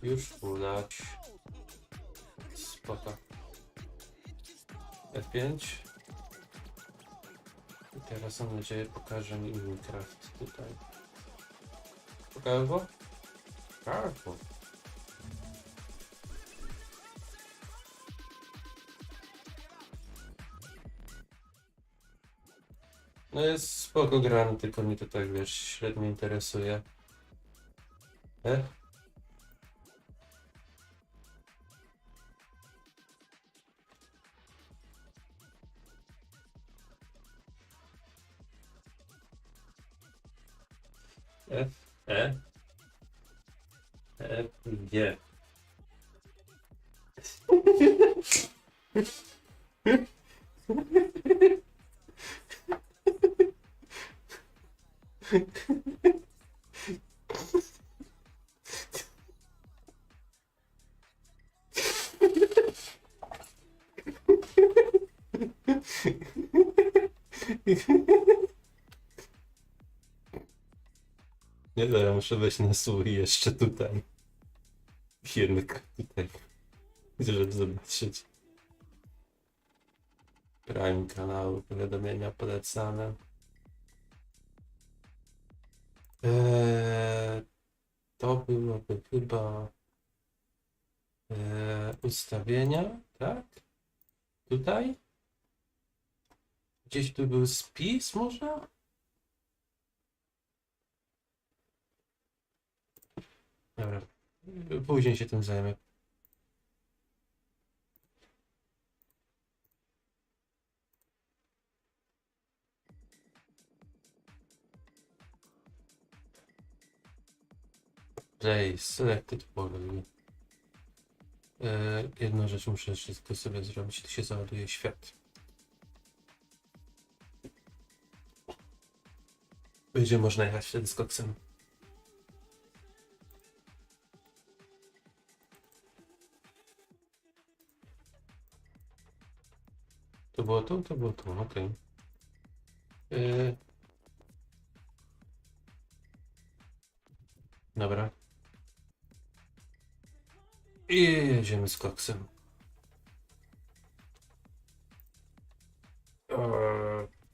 Już udać. Spoko. F5. I teraz mam nadzieję pokaże mi Minkraft tutaj. Pokaże go? Tak. No jest spoko grany, tylko mnie to tak wiesz, średnio interesuje. F, E, F, G. Nie, dobra, muszę wejść na słuch jeszcze tutaj. Chwilkę tutaj, żeby zobaczyć. Prime kanału, powiadomienia polecane. To byłoby chyba ustawienia, tak? Tutaj? Gdzieś tu był spis może? Dobra, później się tym zajmę. Play, selected folder. Jedną rzecz muszę wszystko sobie zrobić, to się załaduje świat. Będzie można jechać wtedy z koksem. To było tu, okej. Dobra. I jedziemy z koksem.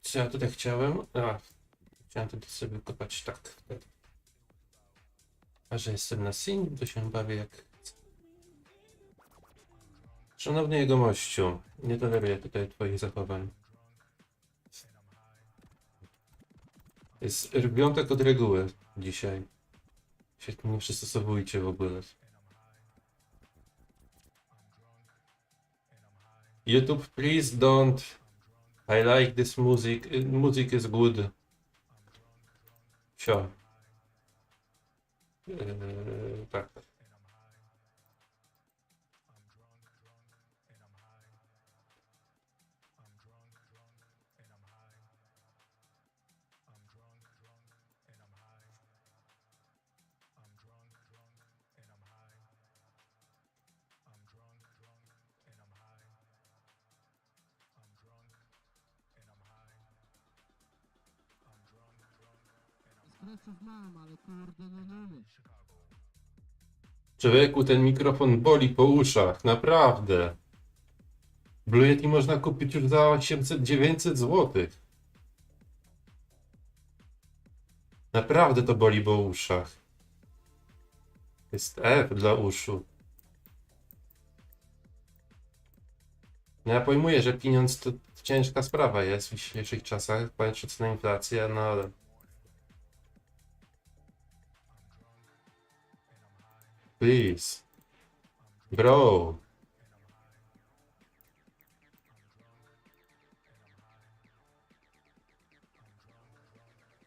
Co ja tutaj chciałem? Chciałem tutaj sobie kopać tak wtedy. A że jestem na sim, to się bawię jak chcę. Szanowny jegomościu, nie toleruję tutaj twoich zachowań. Jest wyjątek od reguły dzisiaj. Się nie przystosowujcie w ogóle. YouTube, please don't. I like this music. Music is good. Sio. Tak. Mam, ale kurde nie umiem. Człowieku, ten mikrofon boli po uszach, naprawdę. Blue Yeti można kupić już za 800-900 zł. Naprawdę to boli po uszach. Jest F dla uszu. No ja pojmuję, że pieniądz to ciężka sprawa jest w dzisiejszych czasach, patrząc na inflację, no ale... Please. Bro.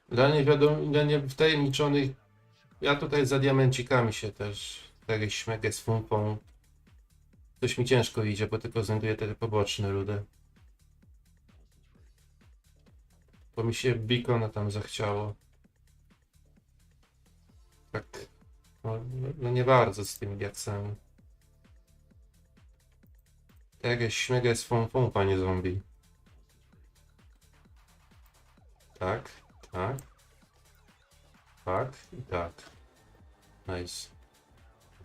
Dla wtajemniczonych, ja tutaj za diamencikami się też, jakieś śmegę z fumpą. Coś mi ciężko idzie, bo tylko znajduję te poboczne rudy. Bo mi się beacona tam zachciało. Tak. No nie bardzo z tymi diaksami. Jakieś śmegę z fumpą, panie zombie. Tak, tak. Tak i tak. Nice.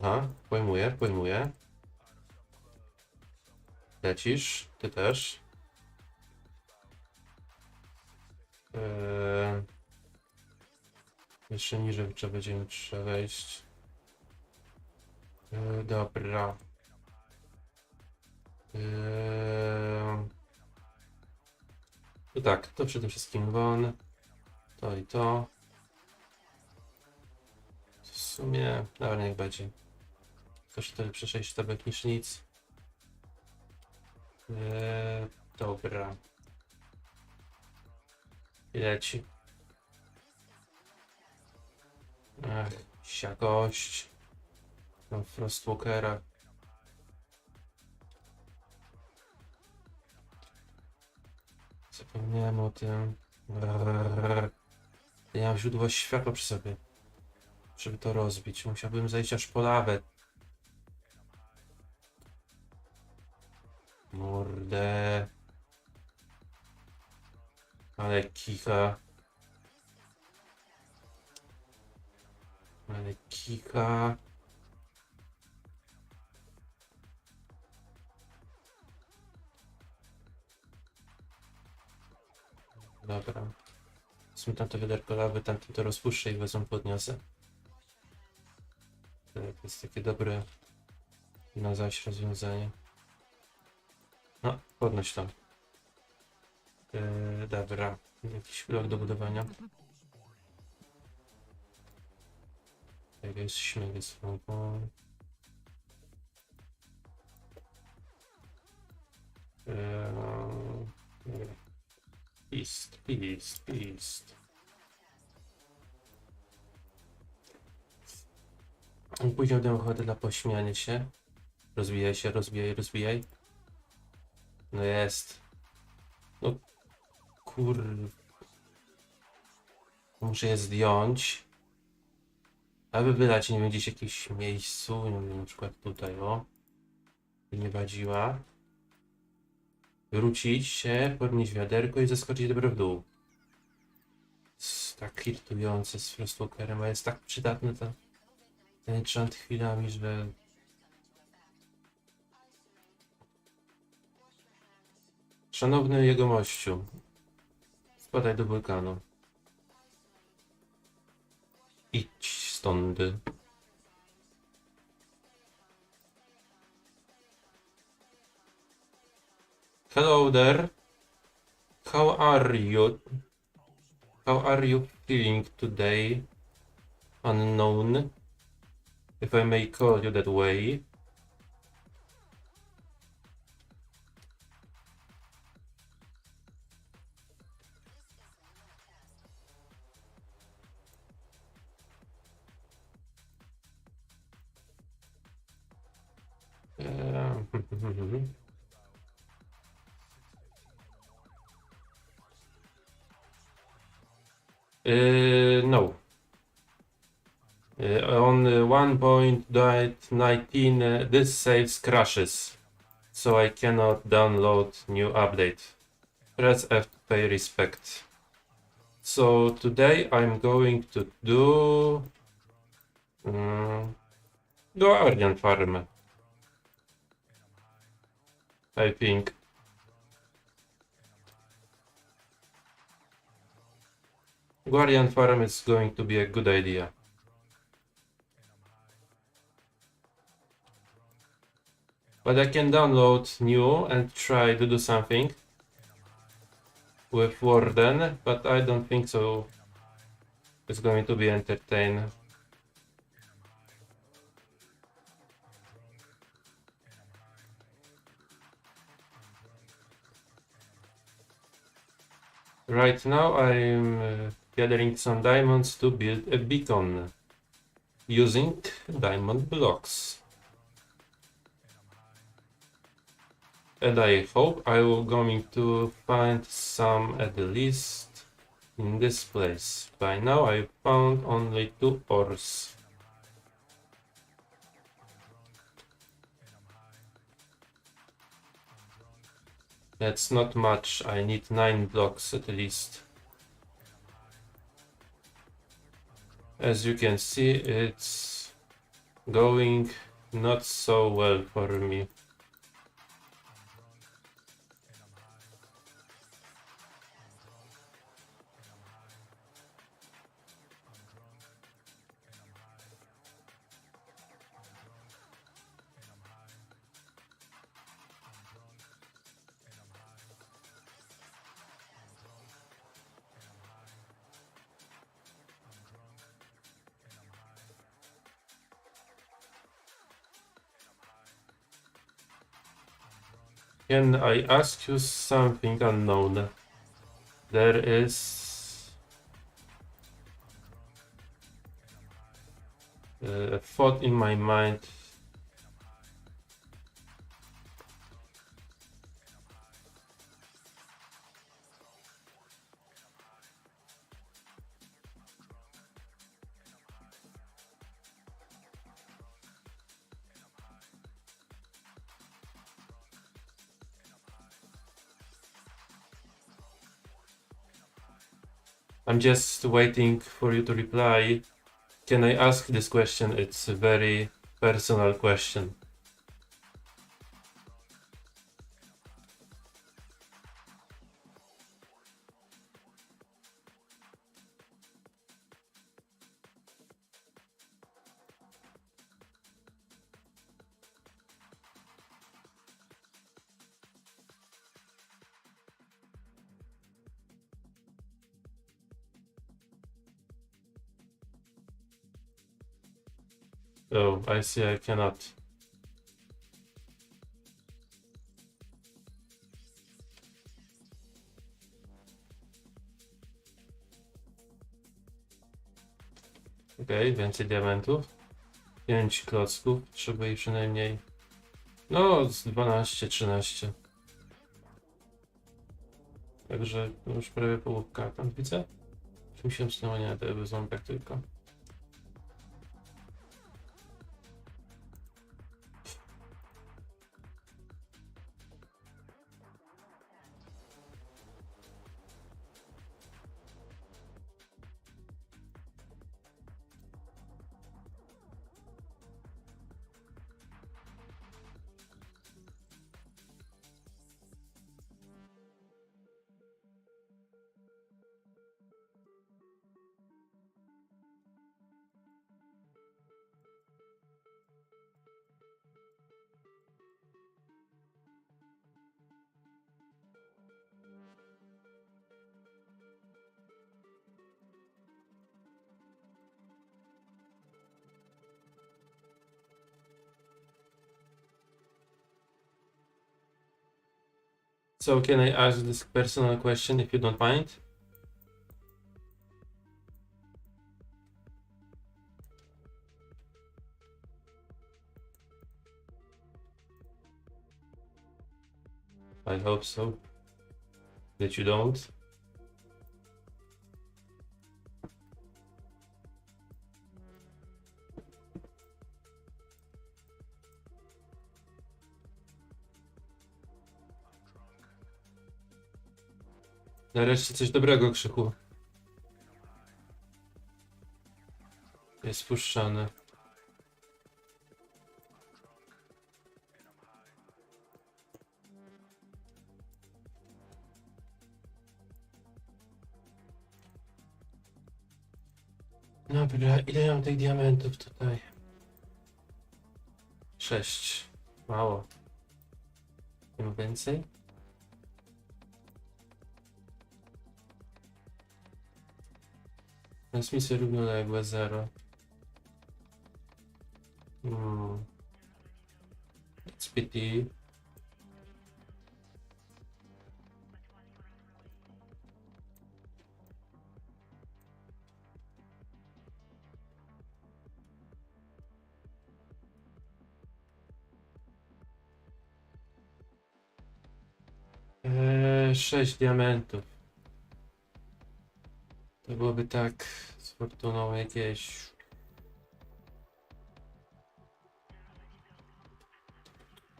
Aha, pojmuję. Lecisz, ty też. Jeszcze niżej trzeba będzie wejść. Dobra. I tak, to przede wszystkim won. To i to. W sumie, dobra, niech będzie. Proszę to lepsze 6 sztabek niż nic. Dobra. I leci. Ach, siakość. Mam Frostwalkera. Zapomniałem o tym. Ja mam źródło światła przy sobie. Żeby to rozbić. Musiałbym zejść aż po lawę. Mordę. Ale kicha. Ale kicha. Dobra. Wezmę tamto wiaderko lawy, tamto to rozpuszczę i wezmę podniosę. To jest takie dobre na zaś rozwiązanie. No, podnoś tam. Dobra. Jakiś blok do budowania. Tak jest śmiech z pompą. Pist. Później będę ochotę na pośmianie się. Rozwijaj. No jest. No kur... Muszę je zdjąć. Aby wylać nie będzie się w jakimś miejscu, nie wiem, na przykład tutaj, o. By nie wadziła. Wrócić się, podnieść wiaderko i zeskoczyć dopiero w dół. Jest tak irytujące z Frostwalkerem, a jest tak przydatny ten enchant chwilami, że... Szanowny jegomościu, spadaj do wulkanu. Idź stąd. Hello there. How are you? How are you feeling today? Unknown, if I may call you that way. No. On 1.19 this saves crashes, so I cannot download new update. Press F to pay respect. So today I'm going to do Guardian Farm, I think. Guardian Farm is going to be a good idea. But I can download new and try to do something with Warden, but I don't think so. It's going to be entertaining. Right now I'm gathering some diamonds to build a beacon using diamond blocks. And I hope I will going to find some at least in this place. By now I found only 2 ores. That's not much, I need 9 blocks at least. As you can see, it's going not so well for me. Can I ask you something unknown? There is a thought in my mind. I'm just waiting for you to reply. Can I ask this question? It's a very personal question. Oh, I see, I cannot. Okej, więcej diamentów. 5 klocków, potrzebuję przynajmniej. No, z 12-13. Także już prawie połówka. Tam widzę? Czy mi się wsunęło? Nie, to był ząbek tylko. So can I ask this personal question if you don't mind? I hope so. That you don't. Nareszcie coś dobrego, Krzyku. Jest puszczany. Dobra, ile ja mam tych diamentów tutaj? 6. Mało. Nie ma więcej? Transmisja równoległe 0. It's pity. Sześć diamentów. To byłoby tak z fortuną jakieś.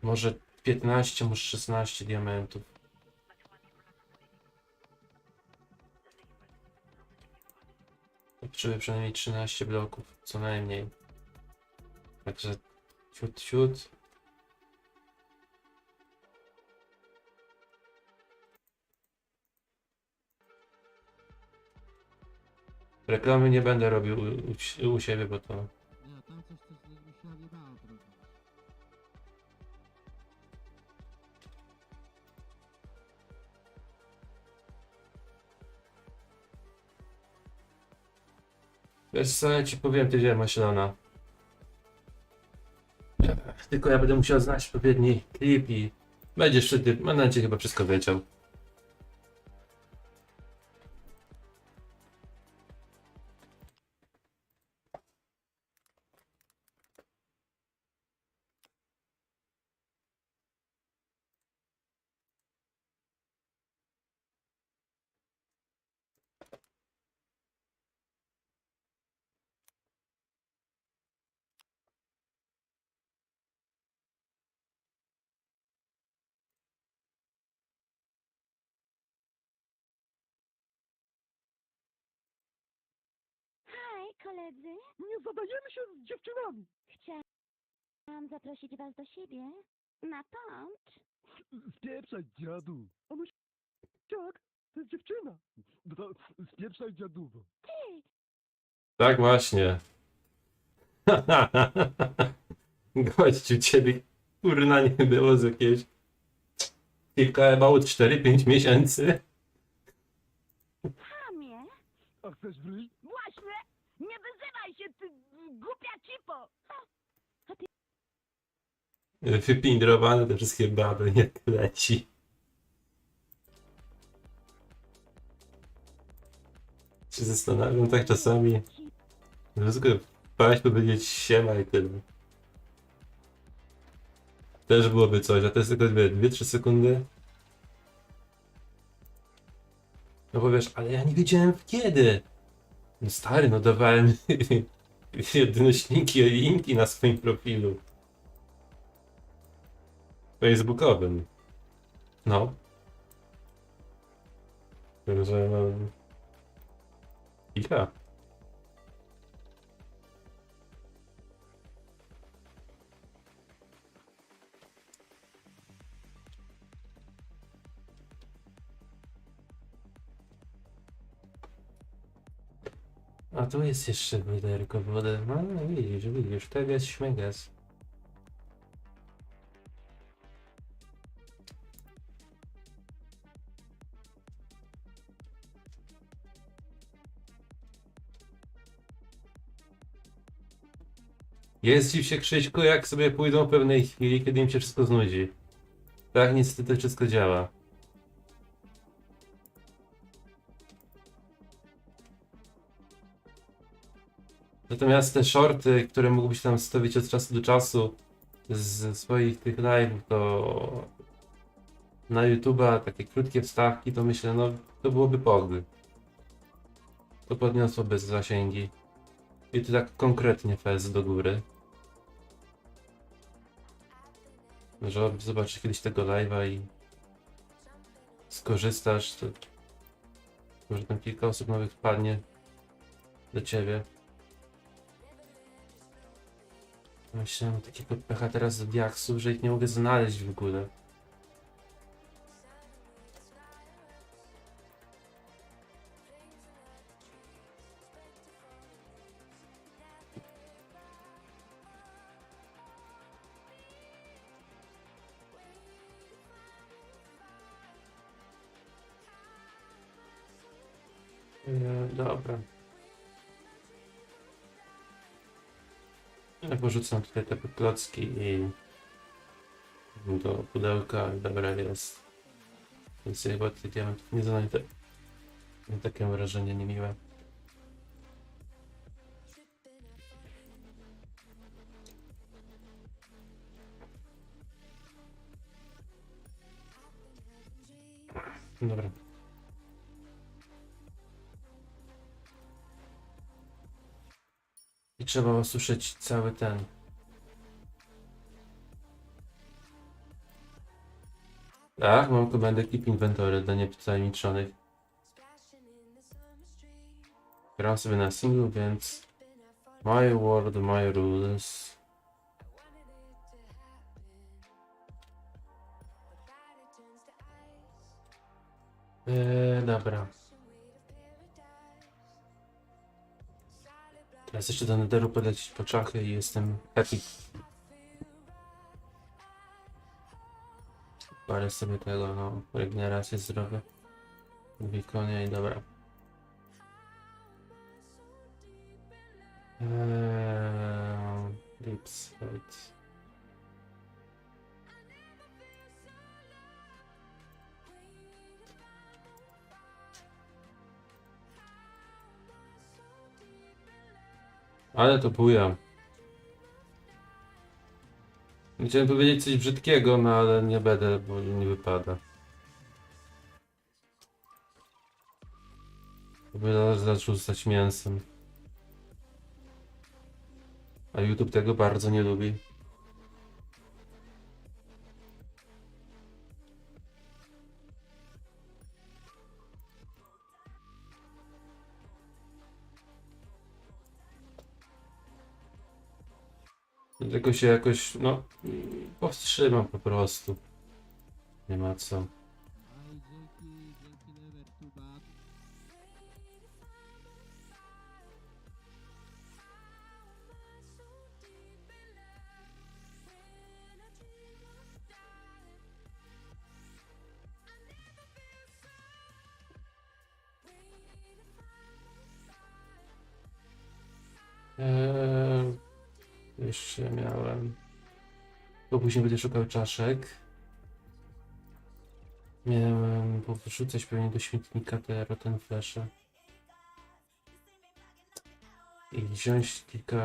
Może 15, może 16 diamentów. Potrzebuję przynajmniej 13 bloków, co najmniej. Także ciut, ciut. Reklamy nie będę robił u siebie, bo to... Nie, tam coś mi się nie dało trochę. Wiesz co, ja ci powiem, ty zielma zielona. Tylko ja będę musiał znaleźć odpowiedni klip i będziesz wtedy, mam nadzieję, chyba wszystko wiedział. Hej, koledzy. Nie zadajemy się z dziewczynami. Chciałam zaprosić was do siebie na poncz. Spieprzaj, dziadu. A myśl, jak? To jest dziewczyna. No to spieprzaj, dziaduwo. Ty, Tak właśnie. Gościu, ciebie kurna nie było z jakieś kilka, mało 4-5 miesięcy. hamie. A chcesz w ryj? Właśnie, nie wyzywaj się, ty głupia cipo. Wypindrowane te wszystkie baby, nie leci. Się zastanawiam tak czasami. Zwykle wpaść, powiedzieć siema i tyle. Też byłoby coś, a to jest tylko 2-3 sekundy. No bo wiesz, ale ja nie wiedziałem kiedy. No stary, no dawałem jednośniki, linki na swoim profilu facebookowym. No. Także no... Icha. A tu jest jeszcze wiaderko wody. No widzisz, tego jest śmigas. Jest dziw się, Krzyśku, jak sobie pójdą w pewnej chwili, kiedy im się wszystko znudzi. Tak niestety to wszystko działa. Natomiast te shorty, które mógłbyś tam stawić od czasu do czasu z swoich tych live'ów, to na YouTube'a takie krótkie wstawki, to myślę, no to byłoby pogdy. To podniosłoby zasięgi. I to tak konkretnie fez do góry. Że zobaczysz kiedyś tego live'a i skorzystasz, to może tam kilka osób nowych wpadnie do ciebie. Myślę, mam takiego pecha teraz do diaksów, że ich nie mogę znaleźć w ogóle. Dobra. Ja porzucam tutaj te klocki i do pudełka. Dobra, jest. Więc chyba tych diamentów nie znajdę. Takie wrażenie niemiłe. Dobra. I trzeba osuszyć cały ten. Tak, mam komendę Keep Inventory dla nietajemniczonych. Gram sobie na singlu, więc my world, my rules. Dobra. Teraz jeszcze do Netheru polecieć po czachy i jestem happy. Parę sobie tego, no, regenerację zdrowia. Konia i dobra. Lips, right. Ale to buja. Chciałem powiedzieć coś brzydkiego, no ale nie będę, bo nie wypada. By zaczął stać mięsem. A YouTube tego bardzo nie lubi. Dlatego się jakoś, no, powstrzymam po prostu. Nie ma co. Aj, dzięki never suba. Jeszcze miałem. Bo później będę szukał czaszek. Miałem wrzucać pewnie do śmietnika te rotten flesze. I wziąć kilka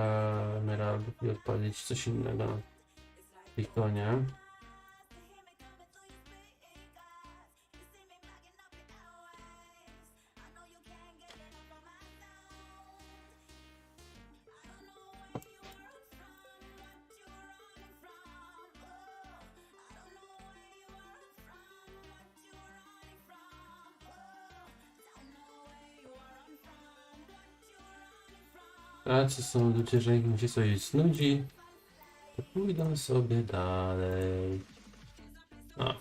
emeraldów i odpalić coś innego na ikonie. Tacy są ludzie, że jak im się coś znudzi, to pójdą sobie dalej. A.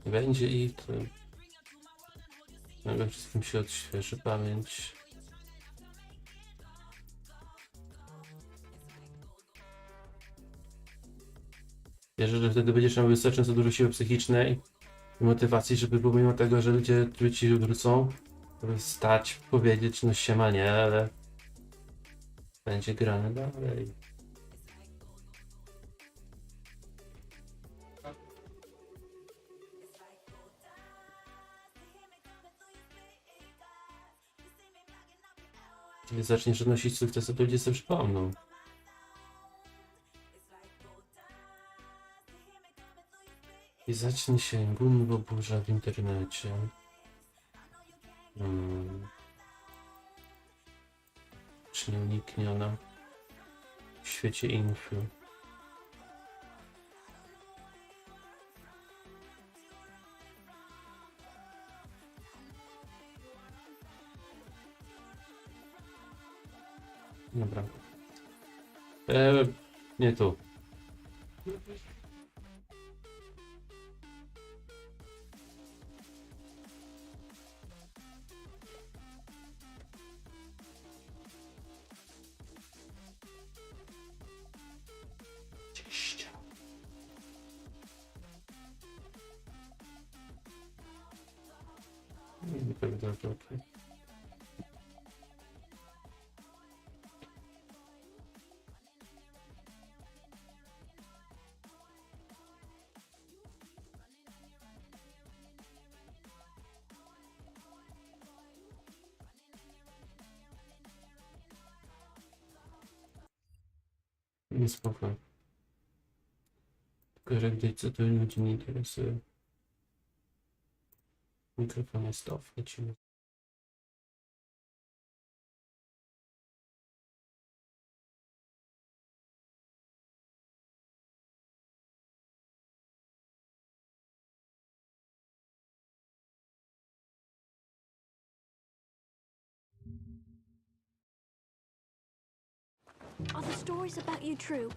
Będzie i to przede wszystkim się odświeży pamięć. Wierzę, że wtedy będziesz miał wystarczająco dużo siły psychicznej i motywacji, żeby pomimo tego, że ludzie ci wrócą, żeby stać, powiedzieć, no siema nie, ale będzie grane dalej. Kiedy zaczniesz odnosić sukces, to ludzie sobie przypomną. I zacznie się gumbo burza w internecie. Czy nieunikniona w świecie influ. Dobra. Nie tu. Okay. Nie spoko. Tylko, że gdzieś co to ludzi nie interesuje. Mikrofon jest off, lecimy. Are the stories about you true?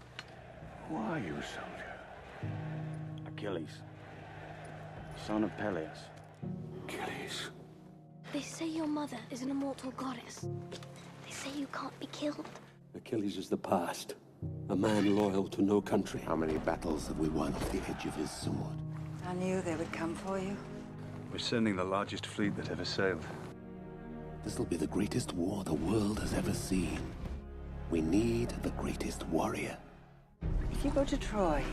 Who are you, soldier? Achilles, son of Peleus. Achilles. They say your mother is an immortal goddess. They say you can't be killed. Achilles is the past. A man loyal to no country. How many battles have we won off the edge of his sword? I knew they would come for you. We're sending the largest fleet that ever sailed. This'll be the greatest war the world has ever seen. We need the greatest warrior. If you go to Troy,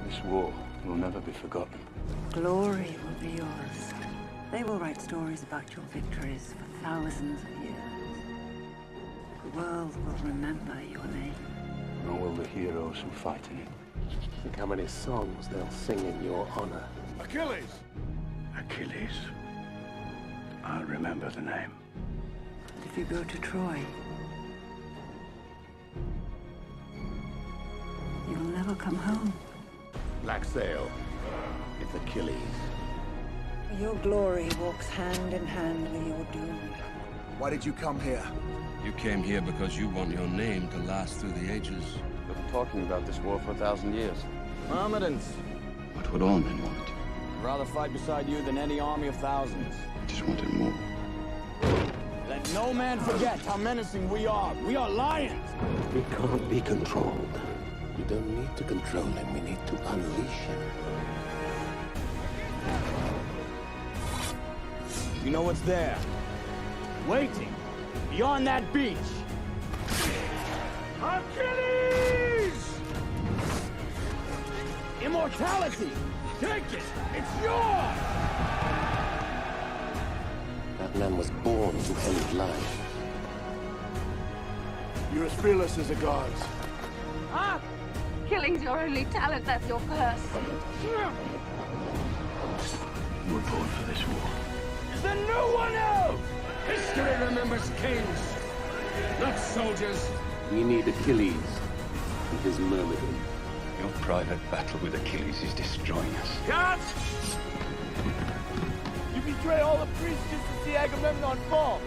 This war will never be forgotten. glory will be yours. They will write stories about your victories for thousands of years. The world will remember your name. Nor will the heroes who fight in it. Think how many songs they'll sing in your honor. Achilles! Achilles. I'll remember the name. If you go to Troy, you'll never come home. Black Sail. It's Achilles. Your glory walks hand in hand with your doom. Why did you come here? You came here because you want your name to last through the ages. We've been talking about this war for 1,000 years. Mohammedans. What would all men want? I'd rather fight beside you than any army of thousands. I just wanted more. Let no man forget how menacing we are. We are lions. He can't be controlled. We don't need to control him. We need to unleash him. You know what's there? Waiting. Beyond that beach. Achilles! Immortality! Take it! It's yours! That man was born to end life. You're as fearless as the gods. Ah! Killing's your only talent, that's your curse. You were born for this war. Then no one else! History remembers kings, not soldiers. We need Achilles and his myrmidon. Your private battle with Achilles is destroying us. Cut! You betray all the priests just to see Agamemnon fall.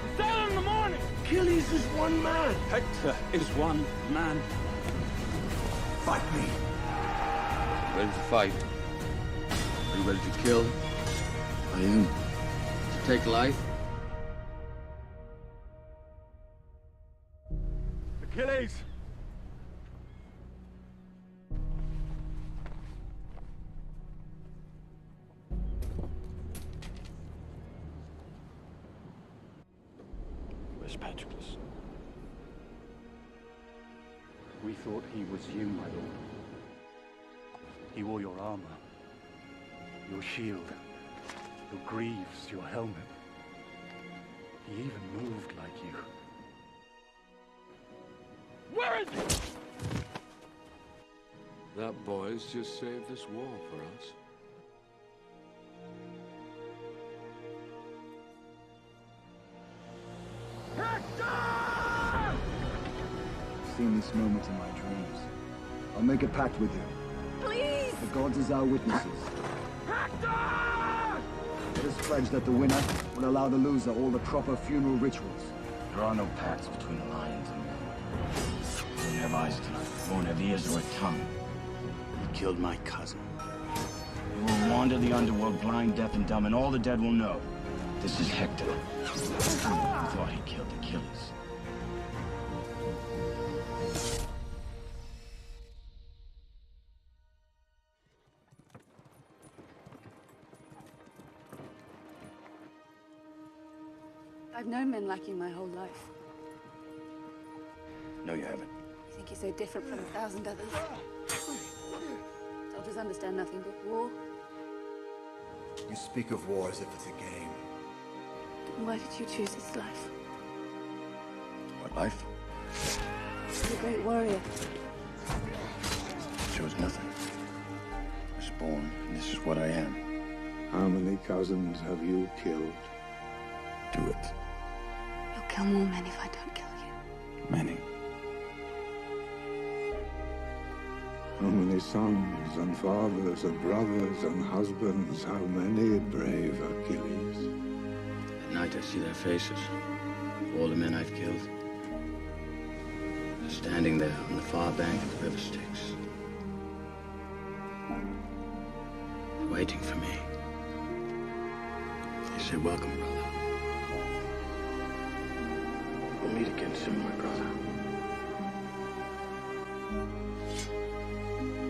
We sail in the morning. Achilles is one man. Hector is one man. Fight me. Ready to fight? Are you ready to kill? I am. To take life? Achilles! Where's Patroclus? We thought he was you, my lord. He wore your armor, your shield, your greaves, your helmet. He even moved like you. Where is he? That boy's just saved this war for us. I've seen this moment in my dreams. I'll make a pact with you. Please! The gods as our witnesses. Let us pledge that the winner will allow the loser all the proper funeral rituals. There are no pacts between the lions and men. They don't have eyes tonight, won't have ears or a tongue. He killed my cousin. He will wander the underworld blind, deaf, and dumb, and all the dead will know. This is Hector. He thought he killed Achilles. I've known men like you my whole life. No, you haven't. You think you're so different from 1,000 others? Soldiers understand nothing but war. You speak of war as if it's a game. Then why did you choose this life? What life? You're a great warrior. I chose nothing. I was born, and this is what I am. How many cousins have you killed? Do it. You'll kill more men if I don't kill you. Many. How many sons and fathers and brothers and husbands? How many brave Achilles? At night I see their faces. All the men I've killed. Standing there on the far bank of the river Styx, waiting for me. They say, welcome, brother. We'll meet again soon, my brother.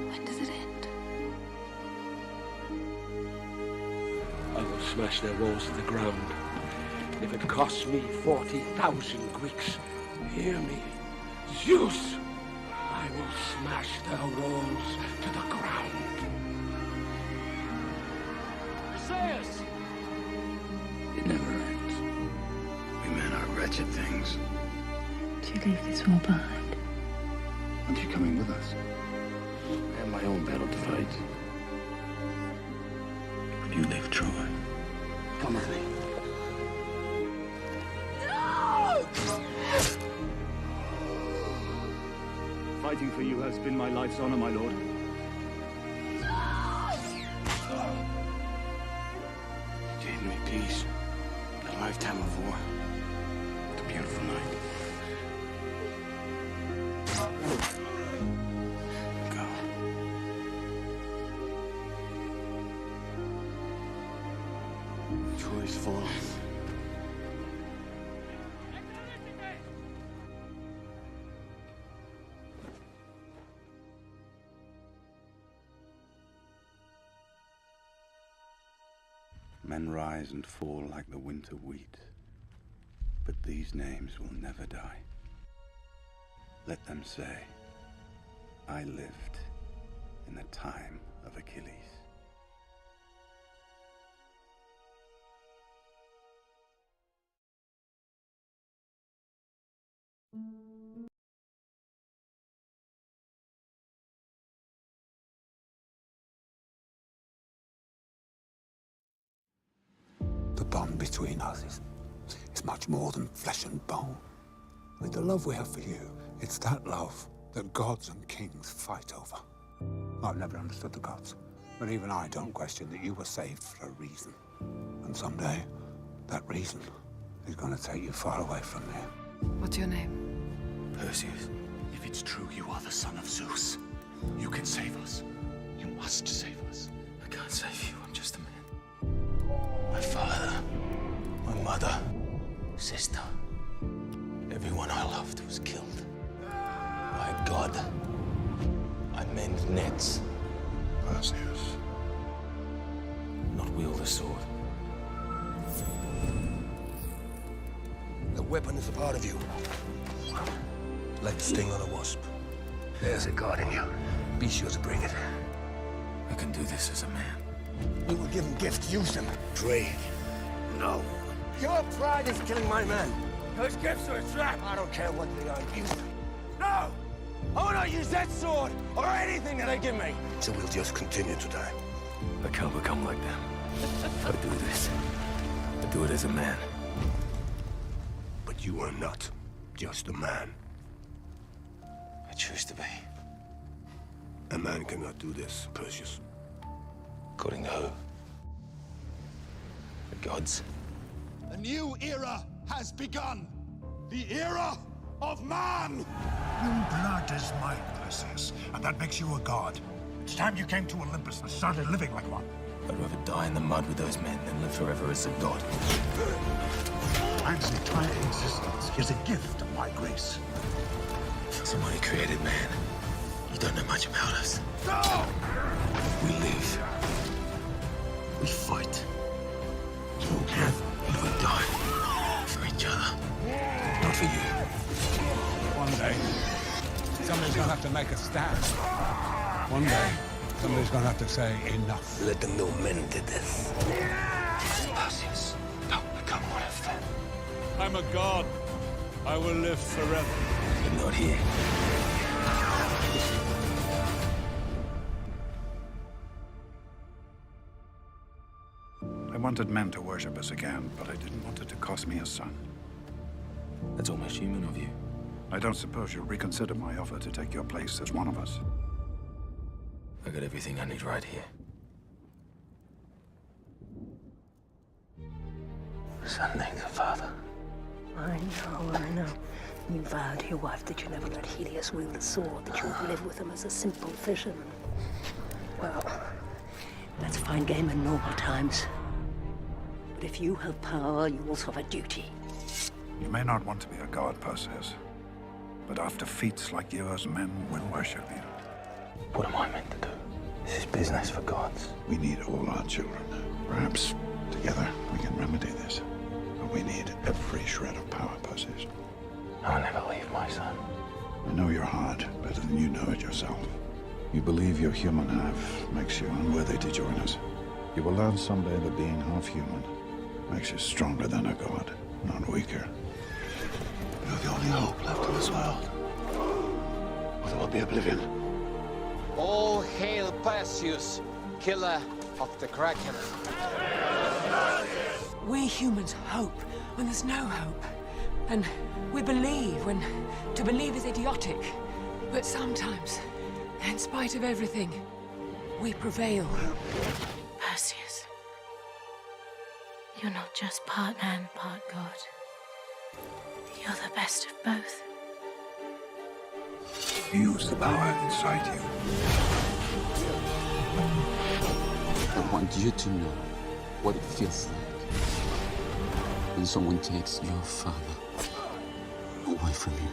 When does it end? I will smash their walls to the ground. If it costs me 40,000 Greeks, hear me. Zeus! I will smash their walls to the ground. Odysseus! It never ends. We men are wretched things. Do you leave this war behind? Aren't you coming with us? I have my own battle to fight. But you leave Troy. Come with me. Fighting for you has been my life's honor, my lord. You gave me peace. A lifetime of war. What a beautiful night. Go. Troy's fallen. Men rise and fall like the winter wheat, but these names will never die. Let them say, I lived in the time of Achilles. The bond between us is much more than flesh and bone. With the love we have for you, it's that love that gods and kings fight over. I've never understood the gods, but even I don't question that you were saved for a reason. And someday, that reason is going to take you far away from here. What's your name? Perseus, if it's true you are the son of Zeus, you can save us. You must save us. I can't save you, I'm just a man. My father, my mother, sister, everyone I loved was killed. By a god. I mend nets. Perseus. Not wield a sword. The weapon is a part of you. Like sting on a wasp. There's a god in you. Be sure to bring it. I can do this as a man. You were given gifts, use them. Pray. No. Your pride is killing my men. Those gifts are a trap. I don't care what they are. Use them. No! I will not use that sword or anything that they give me. So we'll just continue to die. I can't become like them. I do this. I do it as a man. But you are not just a man. I choose to be. A man cannot do this, Perseus. According to who? The gods? A new era has begun. The era of man! Your blood is mine, Perseus, and that makes you a god. It's time you came to Olympus and started living like one. I'd rather die in the mud with those men than live forever as a god. Man's entire existence is a gift of my grace. Someone who created man. You don't know much about us. No! We live. We fight. We live and we die. For each other. Not for you. One day, somebody's gonna have to make a stand. One day, somebody's gonna have to say enough. Let them know men did this. Perseus, don't become one of them. I'm a god. I will live forever. But not here. I wanted men to worship us again, but I didn't want it to cost me a son. That's almost human of you. I don't suppose you'll reconsider my offer to take your place as one of us. I got everything I need right here. Son named the father. I know. You vowed to your wife that you never let Helios wield the sword, that you would live with him as a simple fisherman. Well, that's a fine game in normal times. But if you have power, you also have a duty. You may not want to be a god, Perseus, but after feats like yours, men will worship you. What am I meant to do? This is business for gods. We need all our children. Perhaps together we can remedy this. But we need every shred of power, Perseus. I'll never leave my son. I know your heart better than you know it yourself. You believe your human half makes you unworthy to join us. You will learn someday that being half human makes you stronger than a god, not weaker. You're the only hope left in this world. Or there will be oblivion. All hail Perseus, killer of the Kraken. We humans hope when there's no hope. And we believe when to believe is idiotic. But sometimes, in spite of everything, we prevail. Perseus, you're not just part man, part god. You're the best of both. Use the power inside you. I want you to know what it feels like when someone takes your father away from you.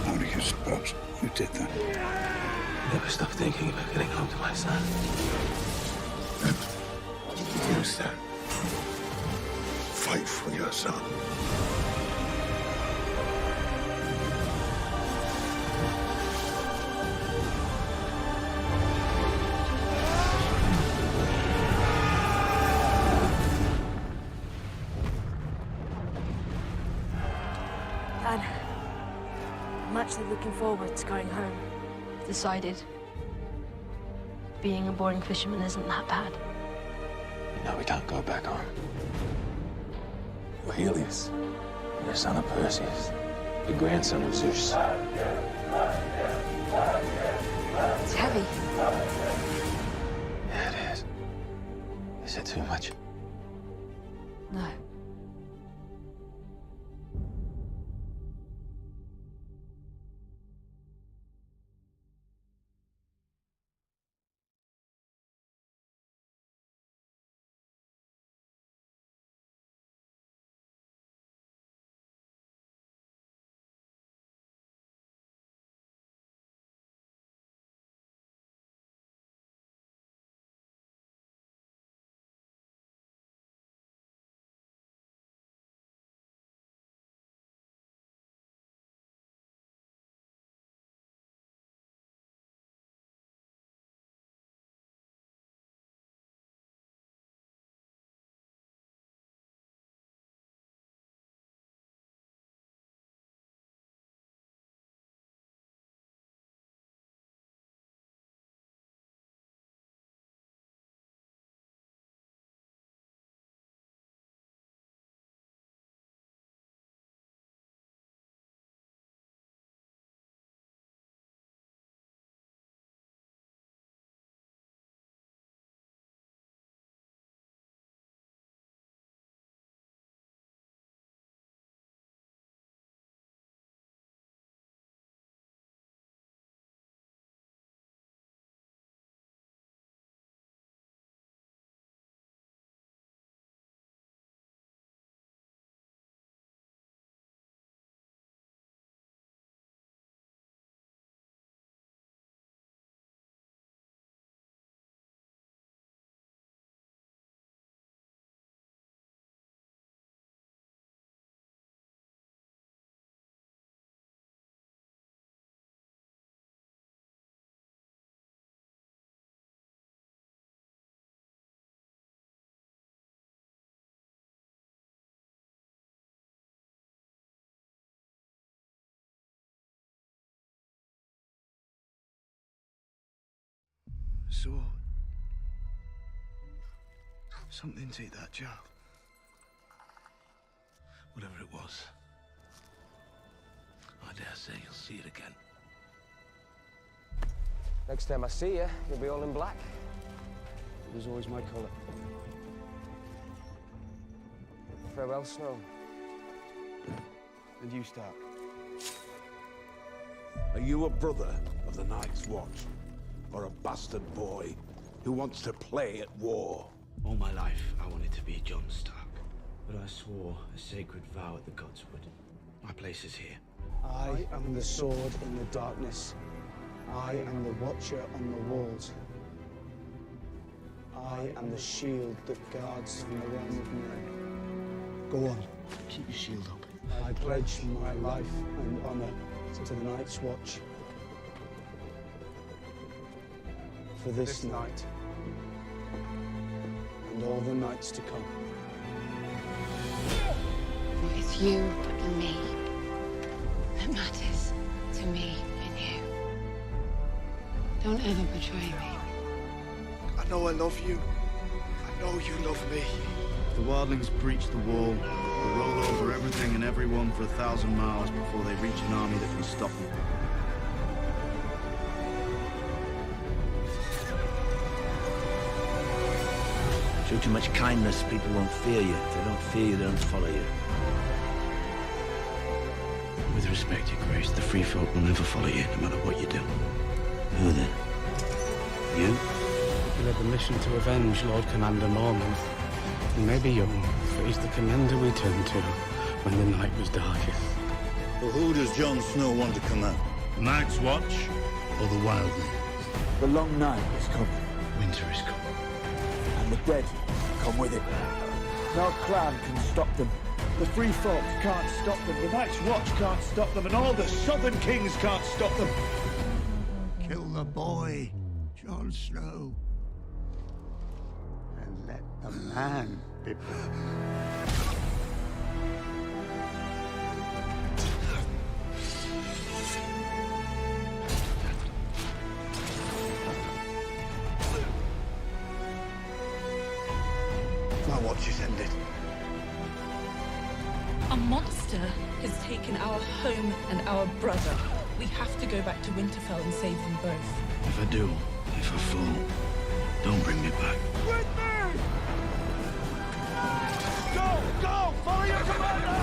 How do you suppose you did that? Never stop thinking about getting home to my son. You stand. Fight for your son. Dad, I'm actually looking forward to going home. Decided being a boring fisherman isn't that bad. No, we can't go back home. We're Helios, the son of Perseus, the grandson of Zeus. It's heavy. Yeah, it is. Is it too much? No. Sword. Something to eat that jar. Whatever it was. I dare say you'll see it again. Next time I see you, you'll be all in black. It was always my colour. Farewell, Snow. And you start. Are you a brother of the Night's Watch? Or a bastard boy who wants to play at war? All my life, I wanted to be Jon Stark. But I swore a sacred vow at the Godswood. My place is here. I am the sword in the darkness. I am the watcher on the walls. I am the shield that guards from the realm of men. Go on. Keep your shield up. I pledge my life and honor to the Night's Watch. For this night and all the nights to come. It's you and me that matters to me and you. Don't ever betray me. I know I love you. I know you love me. The wildlings breach the wall. They'll roll over everything and everyone for 1,000 miles before they reach an army that can stop them. Show too much kindness, people won't fear you. If they don't fear you, they don't follow you. With respect, Your Grace, the free folk will never follow you, no matter what you do. Who then? You? You had the mission to avenge Lord Commander Mormont. And maybe you'll face the commander we turned to when the night was darkest. Well, who does Jon Snow want to command? Night's Watch or the Wildlings? The long night is coming, Winter is coming. and the dead come with it. No clan can stop them. The free folk can't stop them. The Night's Watch can't stop them, and all the Southern Kings can't stop them. Kill the boy, Jon Snow. And let the man be born. My watch is ended. A monster has taken our home and our brother. We have to go back to Winterfell and save them both. If I do, if I fall, don't bring me back. With me! Go! Go! Follow your commander!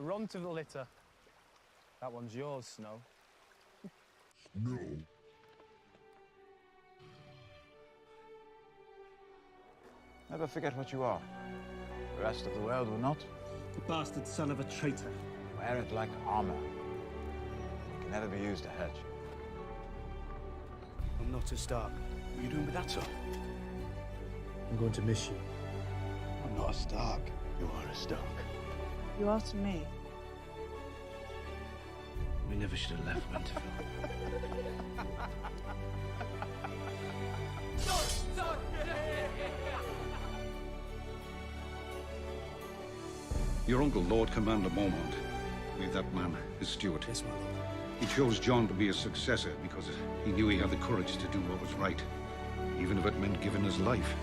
Run to the litter. That one's yours, Snow. No. Never forget what you are. The rest of the world will not. The bastard son of a traitor. Wear it like armor. It can never be used to hedge. I'm not a Stark. What are you doing with that, sir? I'm going to miss you. I'm not a Stark. You are a Stark. You are to me. We never should have left Winterfell. Your uncle, Lord Commander Mormont, made that man his steward. Yes, my lord. He chose Jon to be his successor because he knew he had the courage to do what was right, even if it meant giving his life.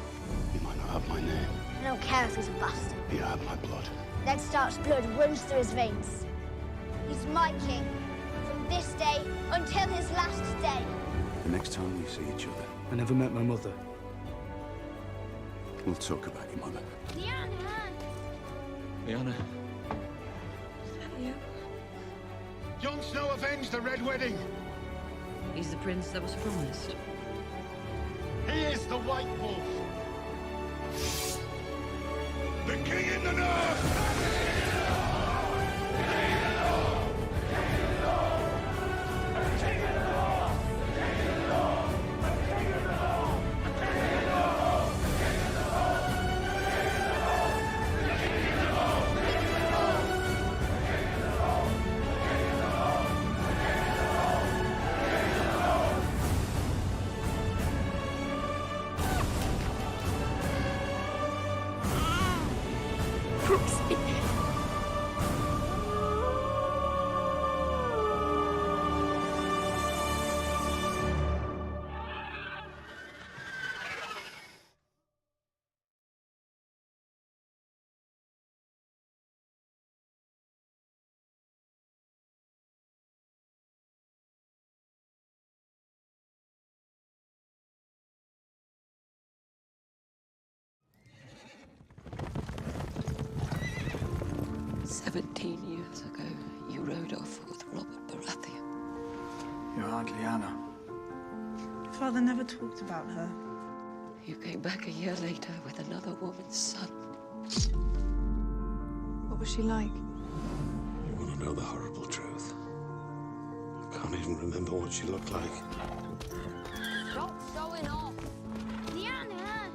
You might not have my name. I don't care if he's a bastard. You have my blood. Ned Stark's blood runs through his veins. He's my king, from this day until his last day. The next time we see each other, I never met my mother. we'll talk about your mother. Lyanna. You? Jon Snow avenged the Red Wedding. He's the prince that was promised. He is the White Wolf. The King in the North! Years ago, you rode off with Robert Baratheon. Your Aunt Lyanna. Father never talked about her. You came back a year later with another woman's son. What was she like? You want to know the horrible truth? I can't even remember what she looked like. Stop showing off. Lyanna!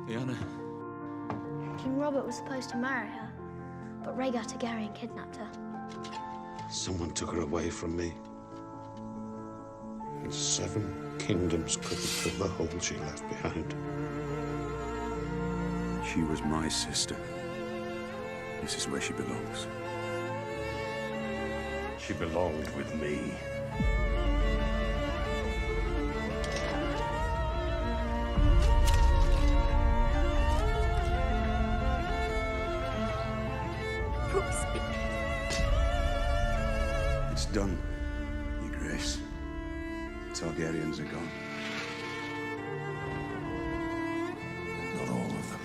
Lyanna. King Robert was supposed to marry her, but Rhaegar Targaryen kidnapped her. Someone took her away from me. And 7 kingdoms couldn't fill the hole she left behind. She was my sister. This is where she belongs. She belonged with me. It's done, Your Grace. Targaryens are gone. Not all of them.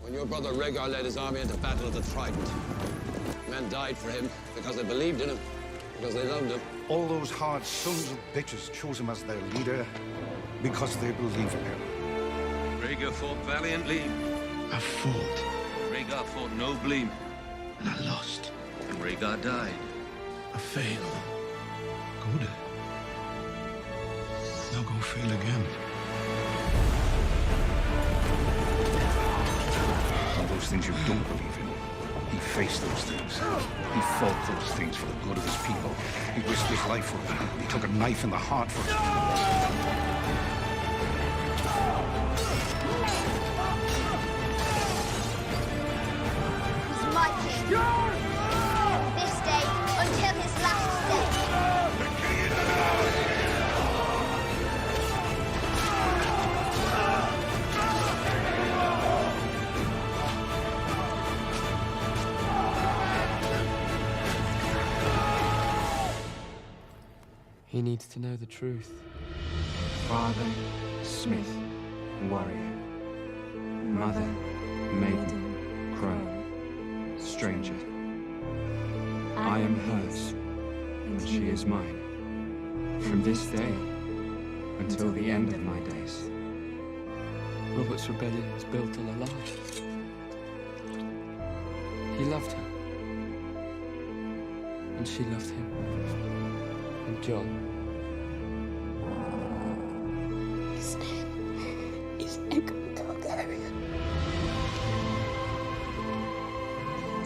When your brother Rhaegar led his army into battle at the Trident, men died for him because they believed in him, because they loved him. All those hard sons of bitches chose him as their leader because they believe in him. Rhaegar fought valiantly. I fought. Rhaegar fought nobly. And I lost. And Rhaegar died. I failed. Good. Now go fail again. And those things you don't believe in. He faced those things. He fought those things for the good of his people. He risked his life for them. He took a knife in the heart for them. He's my king. From this day until his last day. He needs to know the truth. Father, smith, warrior. Mother, maiden, crow, stranger. I am hers, and she is mine. From this day until the end of my days. Robert's rebellion was built on a lie. He loved her. And she loved him. And John. His name is Aegon Targaryen.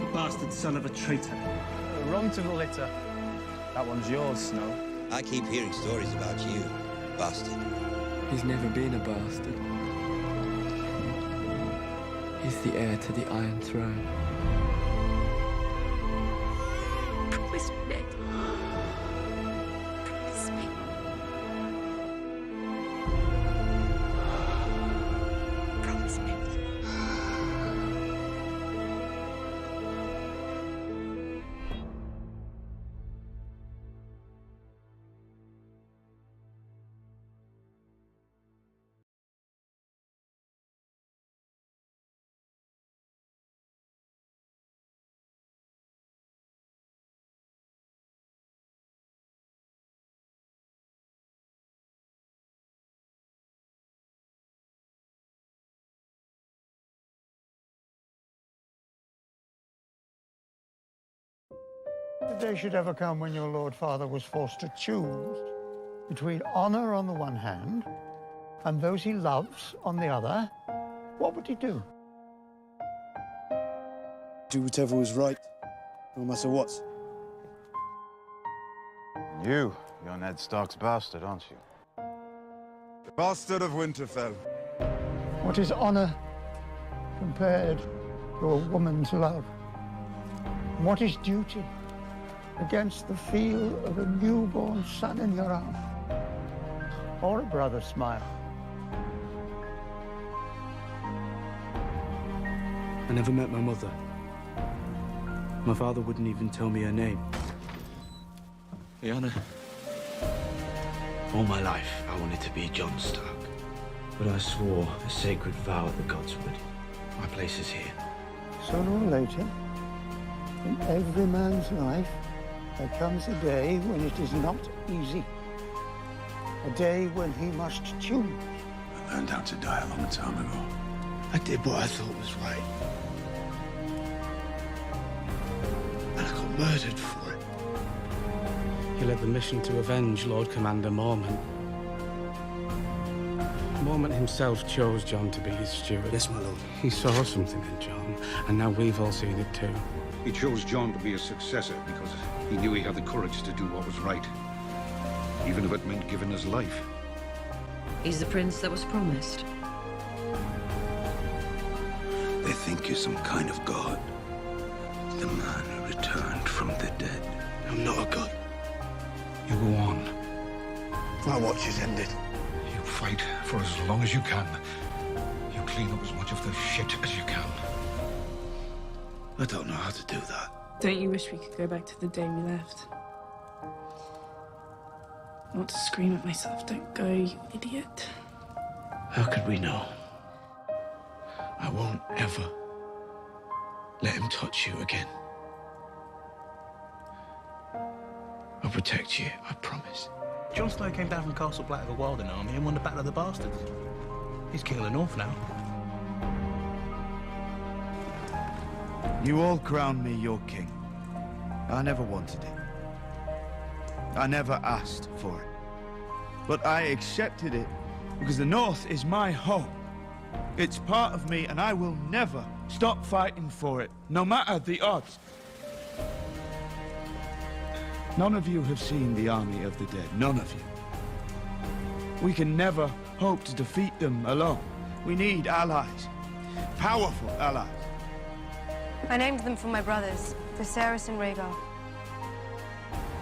The bastard son of a traitor. Run to the litter. That one's yours, Snow. I keep hearing stories about you, bastard. He's never been a bastard. He's the heir to the Iron Throne. Promise me, Ned. Promise me. Promise me. The day should ever come when your Lord Father was forced to choose between honor on the one hand and those he loves on the other, what would he do? Do whatever was right, no matter what. You're Ned Stark's bastard, aren't you? The bastard of Winterfell. What is honor compared to a woman's love? And what is duty against the feel of a newborn son in your arms? Or a brother's smile? I never met my mother. My father wouldn't even tell me her name. Lyanna. All my life, I wanted to be Jon Stark. But I swore a sacred vow at the gods would. My place is here. Sooner or later, in every man's life, there comes a day when it is not easy. A day when he must choose. I learned how to die a long time ago. I did what I thought was right. And I got murdered for it. He led the mission to avenge Lord Commander Mormont. Mormont himself chose Jon to be his steward. Yes, my lord. He saw something in Jon, and now we've all seen it too. He chose Jon to be his successor because he knew he had the courage to do what was right, even if it meant giving his life. He's the prince that was promised. They think you're some kind of god. The man who returned from the dead. I'm not a god. You go on. My watch is ended. You fight for as long as you can. You clean up as much of the shit as you can. I don't know how to do that. Don't you wish we could go back to the day we left? I want to scream at myself, don't go, you idiot. How could we know? I won't ever let him touch you again. I'll protect you, I promise. Jon Snow came down from Castle Black with a Wilding army and won the Battle of the Bastards. He's king of the North now. You all crowned me your king. I never wanted it. I never asked for it. But I accepted it because the North is my home. It's part of me, and I will never stop fighting for it, no matter the odds. None of you have seen the army of the dead, none of you. We can never hope to defeat them alone. We need allies, powerful allies. I named them for my brothers, Viserys and Rhaegar.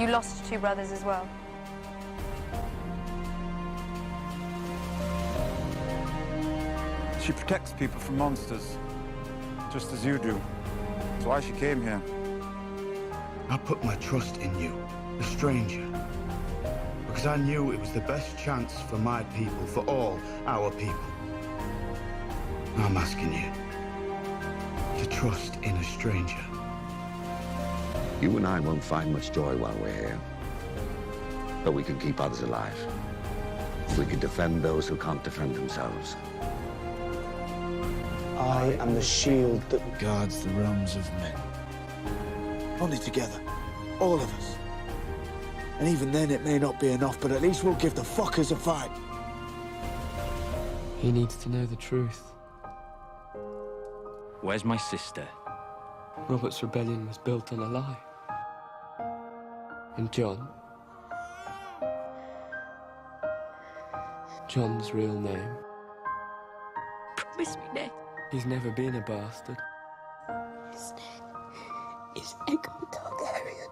You lost 2 brothers as well. She protects people from monsters, just as you do. That's why she came here. I put my trust in you, a stranger, because I knew it was the best chance for my people, for all our people. I'm asking you to trust in a stranger. You and I won't find much joy while we're here, but we can keep others alive. We can defend those who can't defend themselves. I am the shield that guards the realms of men. Only together, all of us. And even then it may not be enough, but at least we'll give the fuckers a fight. He needs to know the truth. Where's my sister? Robert's rebellion was built on a lie. And Jon's real name. Promise me, Ned. He's never been a bastard. His name is Aegon Targaryen.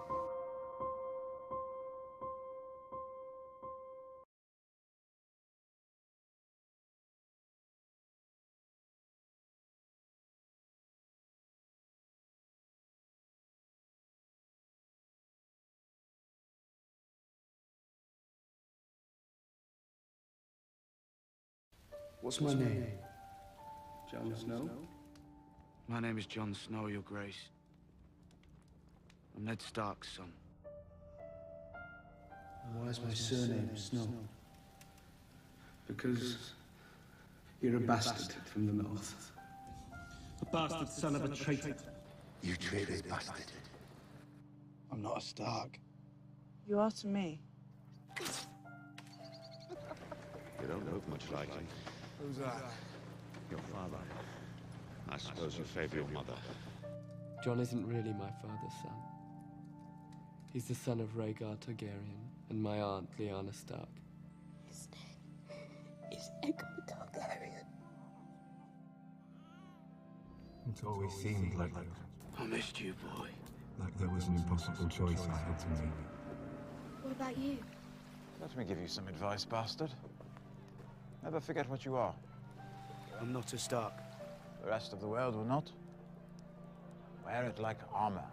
What's my name? Jon Snow? My name is Jon Snow, Your Grace. I'm Ned Stark's son. Why is my surname Snow? Because you're a bastard from the north. A bastard son of a traitor. You traitorous bastard. I'm not a Stark. You are to me. You don't look much like him. Who's that? Your father. I suppose you favor your mother. Jon isn't really my father's son. He's the son of Rhaegar Targaryen and my aunt, Lyanna Stark. His name is Aegon Targaryen. It's always seemed like I missed you, boy. like there was an impossible choice I had to make. What about you? Let me give you some advice, bastard. Never forget what you are. I'm not a Stark. The rest of the world will not. Wear it like armor,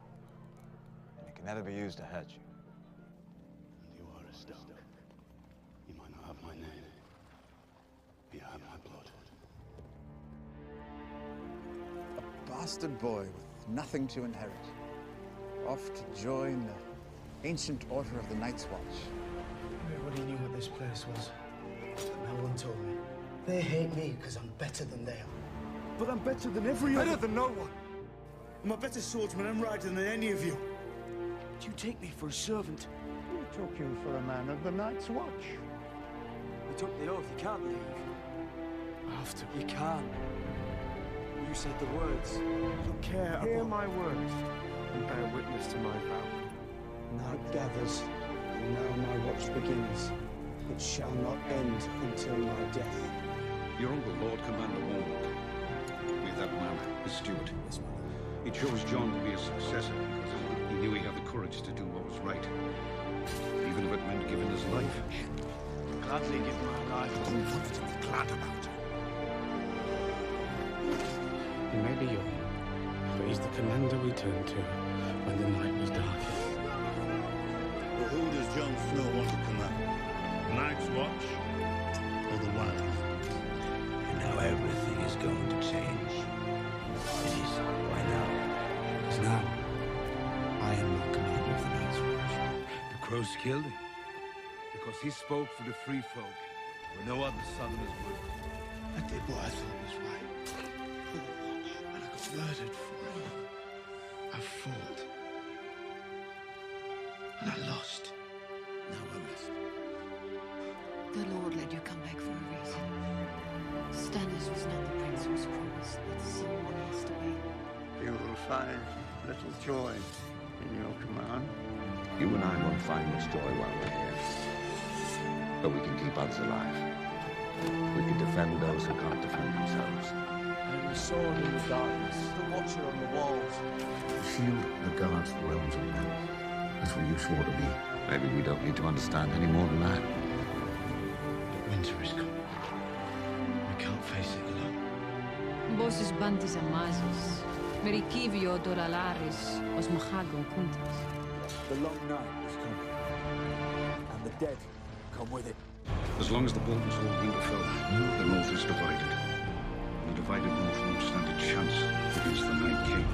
and it can never be used to hurt you. You are a Stark. You might not have my name. You have my blood. A bastard boy with nothing to inherit. Off to join the ancient order of the Night's Watch. Everybody knew what this place was, but no one told me. They hate me because I'm better than they are. But I'm better than every other. Better than no one. I'm a better swordsman and rider than any of you. Do you take me for a servant? We took you for a man of the Night's Watch. You took the oath, you can't leave. After You can't. You said the words. I don't care. Hear my words and bear witness to my vow. Night gathers, and now my watch begins. It shall not end until my death. Your uncle, Lord Commander Warnock, made that man his steward. He chose Jon to be his successor because he knew he had the courage to do what was right, even if it meant giving his life. I'd gladly give my life. Who wanted to be glad about it? He may be young, but he's the commander we turned to when the night was darkest. But who does Jon Snow want to command? Night's Watch or the Wild? And now everything is going to change. It is. Why now? Because now, I am not commander of the Night's Watch. The crows killed him because he spoke for the free folk where no other southerners would. I did what I thought was right for the Watch, and I got murdered for it. I fought, and I lost. Now I rest. The Lord let you come back for a reason. Stannis was not the prince who was promised, but someone has to be. You will find little joy in your command. You and I won't find much joy while we're here. But we can keep others alive. We can defend those who can't defend themselves. I'm the sword in the darkness, the watcher on the walls. The shield that guards the realms of men. That's what you swore to be. Maybe we don't need to understand any more than that. Winter is coming. We can't face it alone. Vossos bantis amazes, merikivio doralaris, os mahagon kuntas. The long night is coming, and the dead come with it. As long as the Boltons hold Winterfell, the North is divided. The divided North won't stand a chance against the Night King.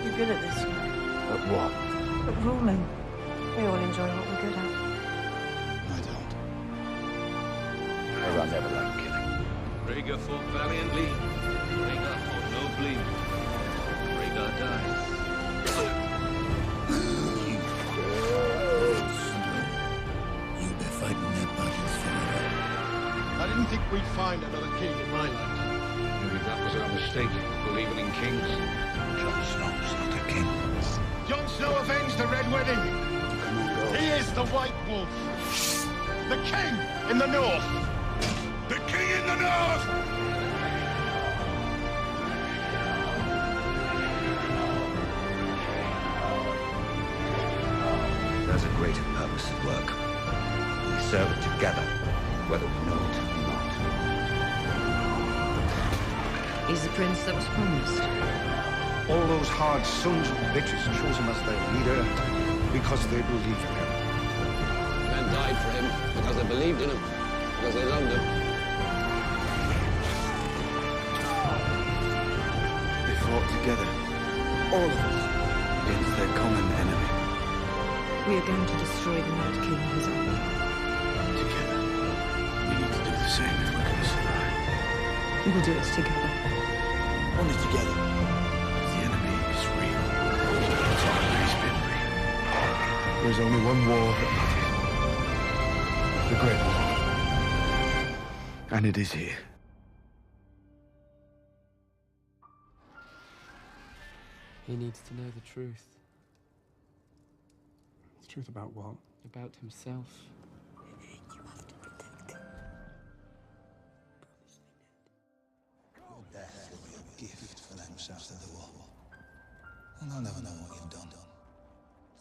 You're good at this. At what? At ruling. We all enjoy what we're good at. I don't. Maybe I never liked killing. Rhaegar fought valiantly. Rhaegar fought nobly. Rhaegar died. You'll be fighting their battles forever. I didn't think we'd find another king in Rhineland. Maybe that was our mistake, believing in kings. Jon Snow's not a king. Jon Snow avenged the Red Wedding. He is the White Wolf. The king in the north. The king in the north! There's a greater purpose at work. We serve it together, whether we know it or not. He's the prince that was promised. All those hard sons and bitches chose him as their leader because they believed in him. Men died for him because they believed in him, because they loved him. They fought together, all of us, against their common enemy. We are going to destroy the Night King and his army. Together, we need to do the same if we're going to survive. We will do it together. Only together. The enemy is real. It's always been real. There's only one war that matters. The Great War. And it is here. He needs to know the truth. The truth about what? About himself. Your death will be a gift for them south of the wall. And they'll never know what you've done.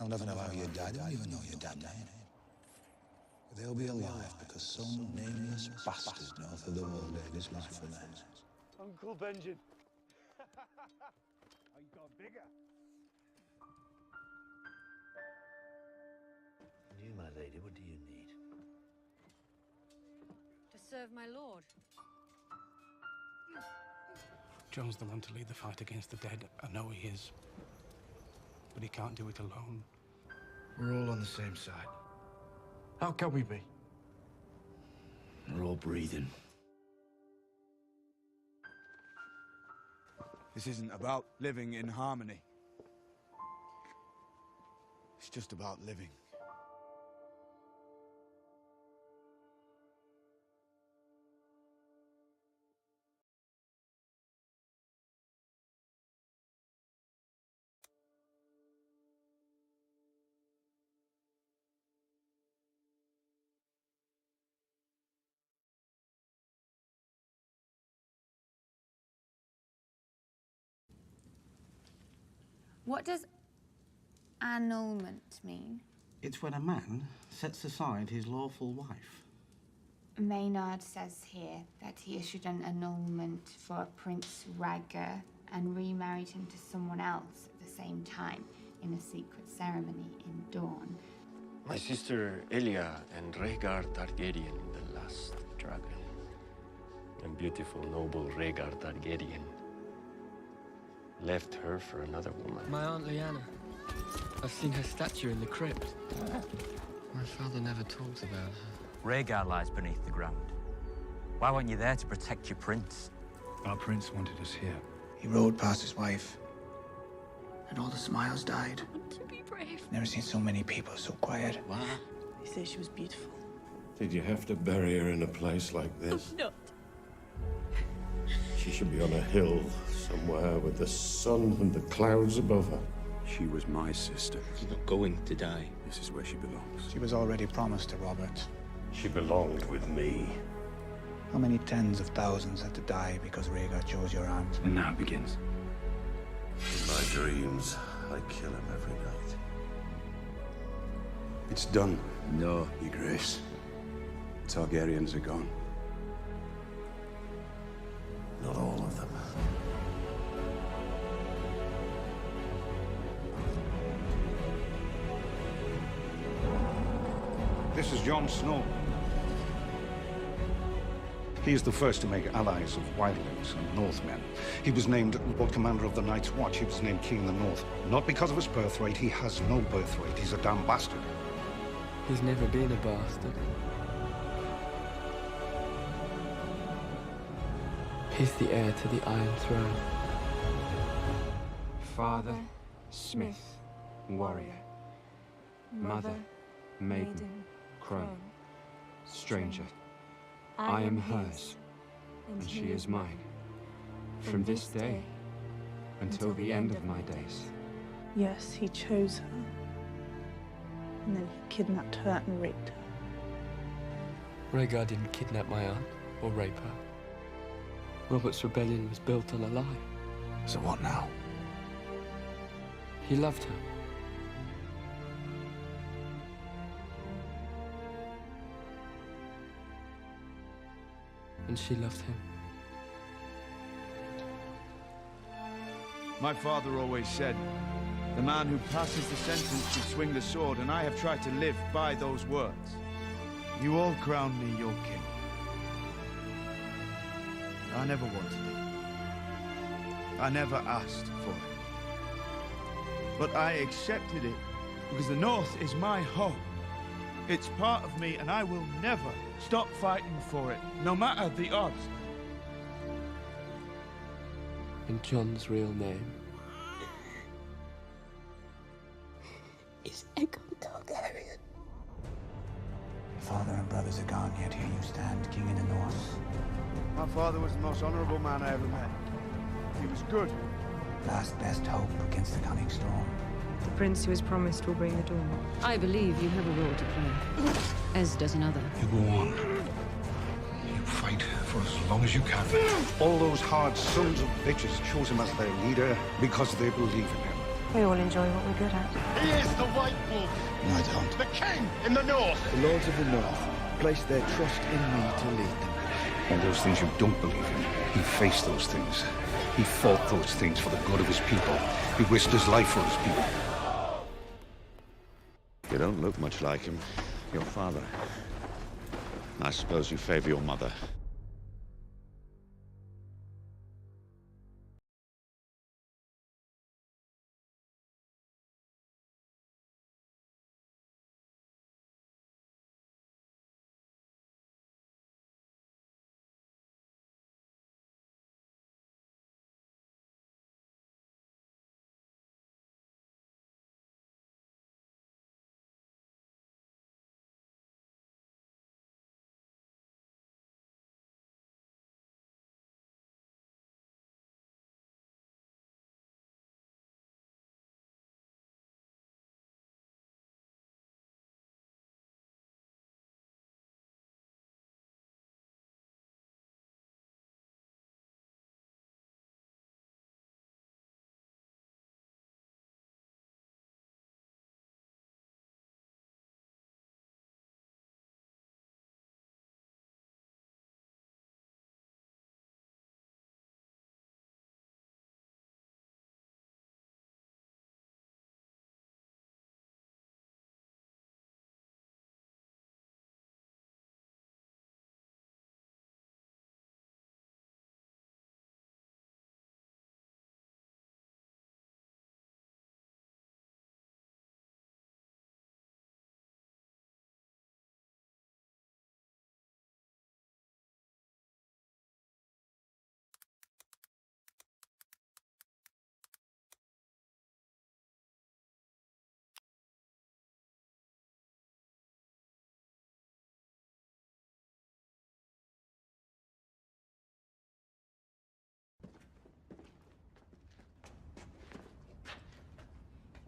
They'll never know how you died. They won't even know your dad's name. But they'll be alive because some nameless bastard north of the wall gave his life for theirs. Uncle Benjamin. I got bigger. You, my lady, what do you need? To serve my lord. John's the one to lead the fight against the dead. I know he is. But he can't do it alone. We're all on the same side. How can we be? We're all breathing. This isn't about living in harmony. It's just about living. What does annulment mean? It's when a man sets aside his lawful wife. Maynard says here that he issued an annulment for Prince Rhaegar and remarried him to someone else at the same time in a secret ceremony in Dawn. My sister Elia and Rhaegar Targaryen, the last dragon. And beautiful, noble Rhaegar Targaryen left her for another woman. My Aunt Lyanna. I've seen her statue in the crypt. My father never talked about her. Rhaegar lies beneath the ground. Why weren't you there to protect your prince? Our prince wanted us here. He rode past his wife, and all the smiles died. I want to be brave. Never seen so many people so quiet. What? They say she was beautiful. Did you have to bury her in a place like this? Not. She should be on a hill somewhere with the sun and the clouds above her. She was my sister. She's not going to die. This is where she belongs. She was already promised to Robert. She belonged with me. How many tens of thousands had to die because Rhaegar chose your aunt? And now it begins. In my dreams, I kill him every night. It's done. No, Your Grace. Targaryens are gone. Not all of them. This is Jon Snow. He is the first to make allies of wildlings and Northmen. He was named Lord Commander of the Night's Watch. He was named King of the North. Not because of his birthright. He has no birthright. He's a damn bastard. He's never been a bastard. He's the heir to the Iron Throne. Father, smith, warrior. Mother, maiden, crone. Stranger, I am hers, and she is mine. From this day until the end of my days. Yes, he chose her. And then he kidnapped her and raped her. Rhaegar didn't kidnap my aunt or rape her. Robert's rebellion was built on a lie. So what now? He loved her. And she loved him. My father always said, the man who passes the sentence should swing the sword, and I have tried to live by those words. You all crowned me your king. I never wanted it. I never asked for it. But I accepted it because the North is my home. It's part of me, and I will never stop fighting for it, no matter the odds. And John's real name is Aegon Targaryen. Father and brothers are gone, yet here you stand, king in the North. My father was the most honorable man I ever met. He was good, Last best hope against the coming storm. The prince who is promised will bring the dawn. I believe you have a role to play, as does another. You go on. You fight for as long as you can. All those hard sons of bitches chose him as their leader because they believe in him. We all enjoy what we're good at. He is the White Wolf. No, I don't. The king in the north. The lords of the north place their trust in me to lead them. All those things you don't believe in, he faced those things. He fought those things for the good of his people. He risked his life for his people. You don't look much like him. Your father. I suppose you favor your mother.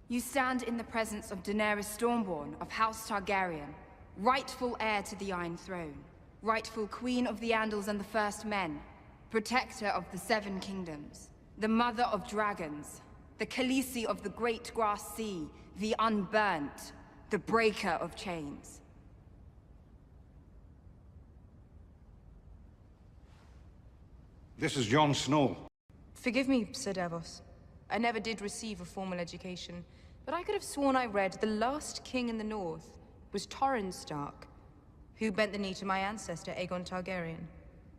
You stand in the presence of Daenerys Stormborn of House Targaryen, rightful heir to the Iron Throne, rightful Queen of the Andals and the First Men, protector of the Seven Kingdoms, the Mother of Dragons, the Khaleesi of the Great Grass Sea, the Unburnt, the Breaker of Chains. This is Jon Snow. Forgive me, Sir Davos. I never did receive a formal education, but I could have sworn I read the last king in the north was Torrhen Stark, who bent the knee to my ancestor Aegon Targaryen.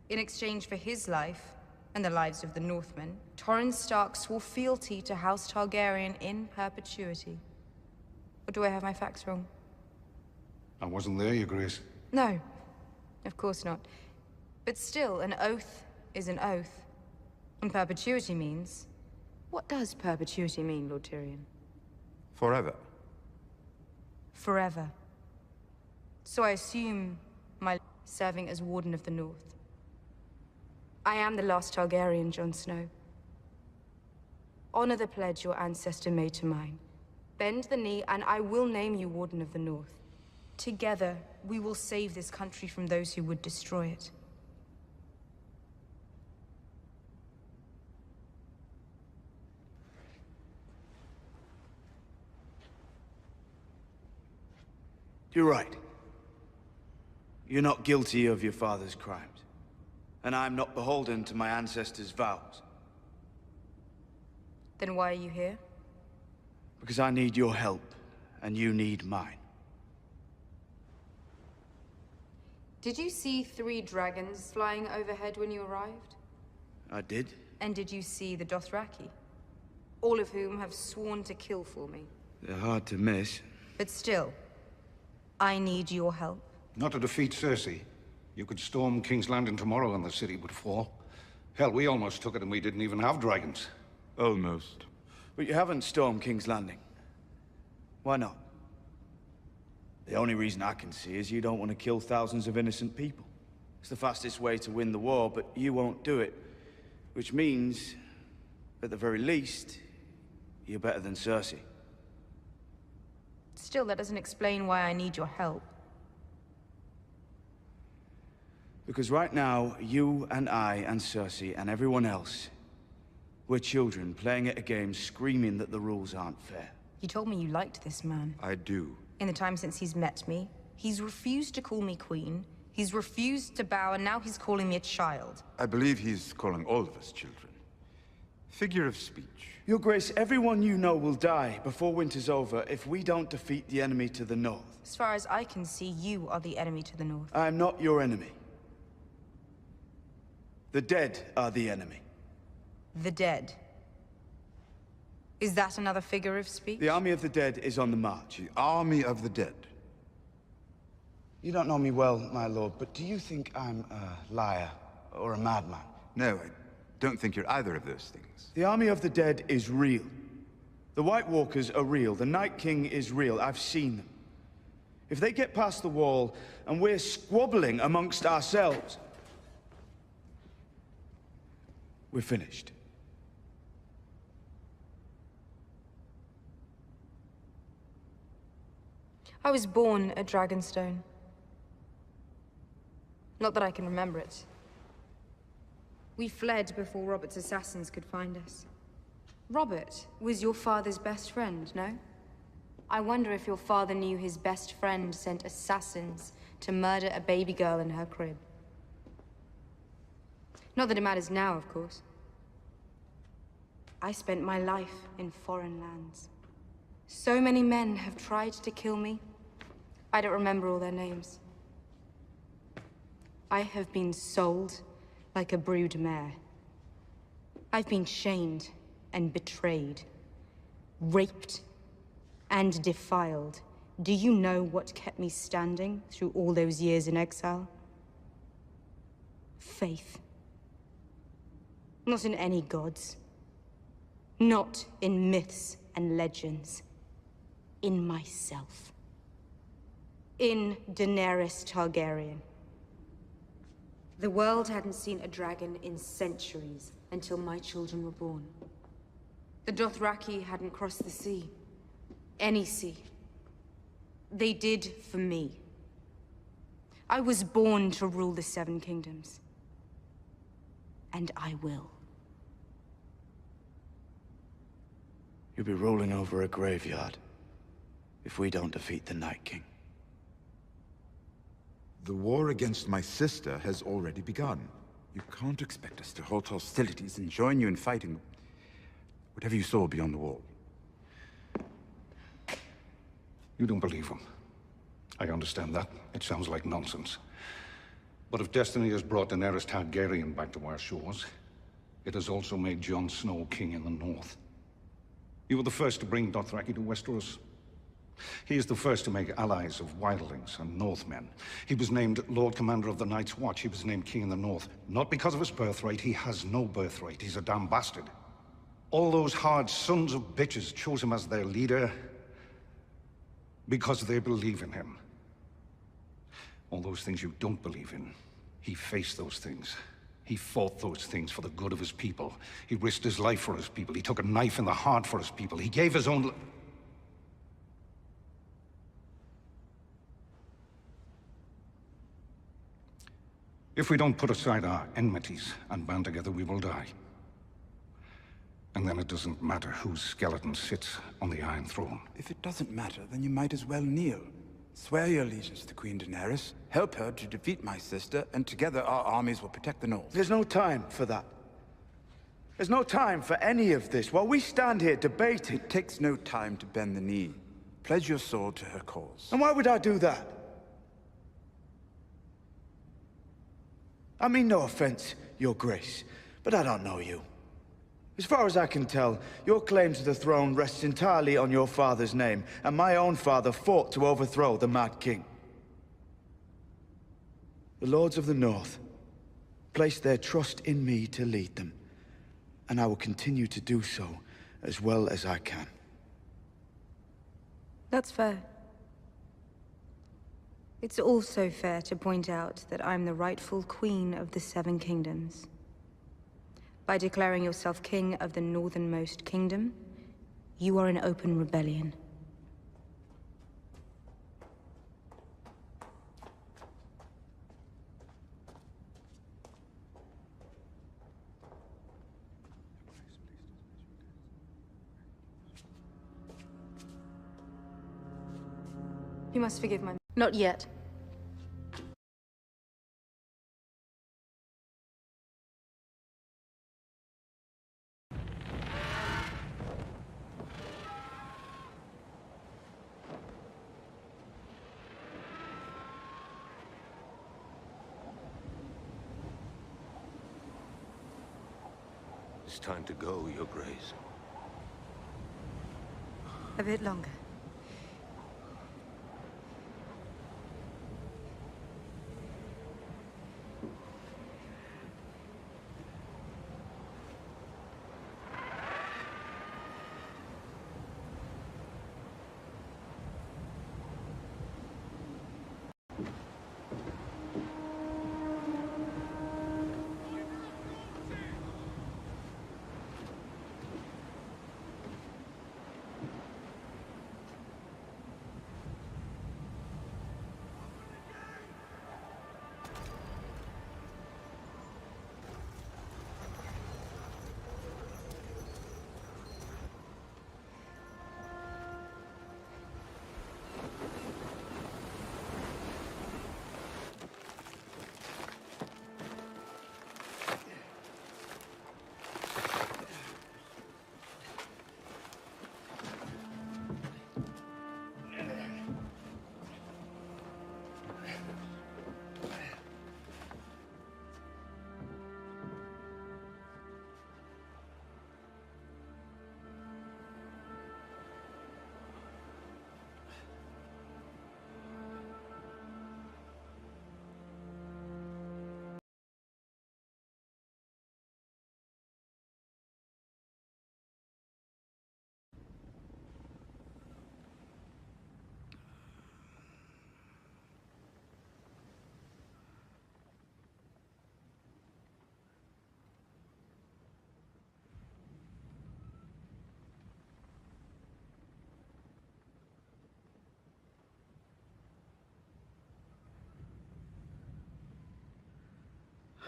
In exchange for his life, and the lives of the Northmen, Torrhen Stark swore fealty to House Targaryen in perpetuity. Or do I have my facts wrong? I wasn't there, Your Grace. No, of course not. But still, an oath is an oath. And perpetuity means... What does perpetuity mean, Lord Tyrion? Forever. Forever. So I assume my serving as Warden of the North. I am the last Targaryen, Jon Snow. Honor the pledge your ancestor made to mine. Bend the knee, and I will name you Warden of the North. Together, we will save this country from those who would destroy it. You're right. You're not guilty of your father's crimes. And I'm not beholden to my ancestors' vows. Then why are you here? Because I need your help, and you need mine. Did you see 3 dragons flying overhead when you arrived? I did. And did you see the Dothraki? All of whom have sworn to kill for me. They're hard to miss. But still, I need your help. Not to defeat Cersei. You could storm King's Landing tomorrow and the city would fall. Hell, we almost took it and we didn't even have dragons. Almost. But you haven't stormed King's Landing. Why not? The only reason I can see is you don't want to kill thousands of innocent people. It's the fastest way to win the war, but you won't do it. Which means At the very least, you're better than Cersei. Still, that doesn't explain why I need your help. Because right now, you and I and Cersei and everyone else, we're children playing at a game screaming that the rules aren't fair. You told me you liked this man. I do. In the time since he's met me, he's refused to call me queen, he's refused to bow, and now he's calling me a child. I believe he's calling all of us children. Figure of speech. Your Grace, everyone you know will die before winter's over if we don't defeat the enemy to the north. As far as I can see, you are the enemy to the north. I'm not your enemy. The dead are the enemy. The dead. Is that another figure of speech? The army of the dead is on the march. The army of the dead. You don't know me well, my lord, but do you think I'm a liar or a madman? No, I don't think you're either of those things. The army of the dead is real. The White Walkers are real. The Night King is real. I've seen them. If they get past the wall and we're squabbling amongst ourselves, we're finished. I was born at Dragonstone. Not that I can remember it. We fled before Robert's assassins could find us. Robert was your father's best friend, no? I wonder if your father knew his best friend sent assassins to murder a baby girl in her crib. Not that it matters now, of course. I spent my life in foreign lands. So many men have tried to kill me. I don't remember all their names. I have been sold like a brood mare. I've been shamed and betrayed, raped and defiled. Do you know what kept me standing through all those years in exile? Faith. Not in any gods. Not in myths and legends. In myself. In Daenerys Targaryen. The world hadn't seen a dragon in centuries until my children were born. The Dothraki hadn't crossed the sea. Any sea. They did for me. I was born to rule the Seven Kingdoms. And I will. You'll be rolling over a graveyard if we don't defeat the Night King. The war against my sister has already begun. You can't expect us to halt hostilities and join you in fighting whatever you saw beyond the wall. You don't believe him. I understand that. It sounds like nonsense. But if destiny has brought Daenerys Targaryen back to our shores, it has also made Jon Snow king in the north. You were the first to bring Dothraki to Westeros. He is the first to make allies of wildlings and Northmen. He was named Lord Commander of the Night's Watch. He was named King in the North. Not because of his birthright. He has no birthright. He's a damn bastard. All those hard sons of bitches chose him as their leader because they believe in him. All those things you don't believe in, he faced those things. He fought those things for the good of his people. He risked his life for his people. He took a knife in the heart for his people. He gave his own... If we don't put aside our enmities and band together, we will die. And then it doesn't matter whose skeleton sits on the Iron Throne. If it doesn't matter, then you might as well kneel. Swear your allegiance to Queen Daenerys, help her to defeat my sister, and together our armies will protect the North. There's no time for that. There's no time for any of this. While we stand here debating... It takes no time to bend the knee. Pledge your sword to her cause. And why would I do that? I mean no offense, Your Grace, but I don't know you. As far as I can tell, your claim to the throne rests entirely on your father's name, and my own father fought to overthrow the Mad King. The Lords of the North place their trust in me to lead them, and I will continue to do so as well as I can. That's fair. It's also fair to point out that I'm the rightful queen of the Seven Kingdoms. By declaring yourself king of the northernmost kingdom, you are in open rebellion. You must forgive my... Not yet. It's time to go, Your Grace. A bit longer.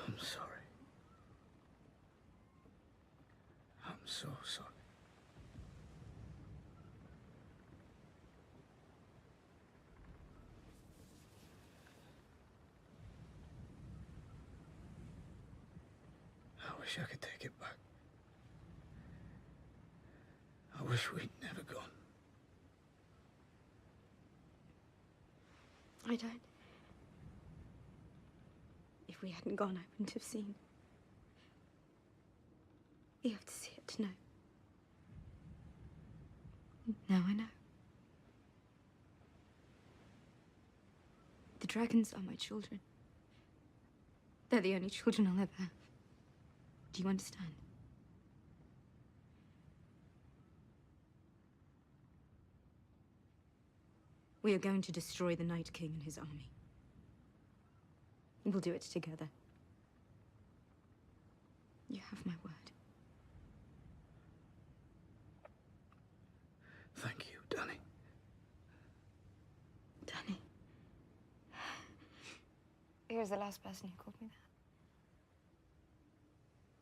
I'm sorry. I'm so sorry. I wish I could take it back. I wish we'd never gone. I don't. If we hadn't gone, I wouldn't have seen. You have to see it to know. Now I know. The dragons are my children. They're the only children I'll ever have. Do you understand? We are going to destroy the Night King and his army. We'll do it together. You have my word. Thank you, Danny. Danny. He was the last person who called me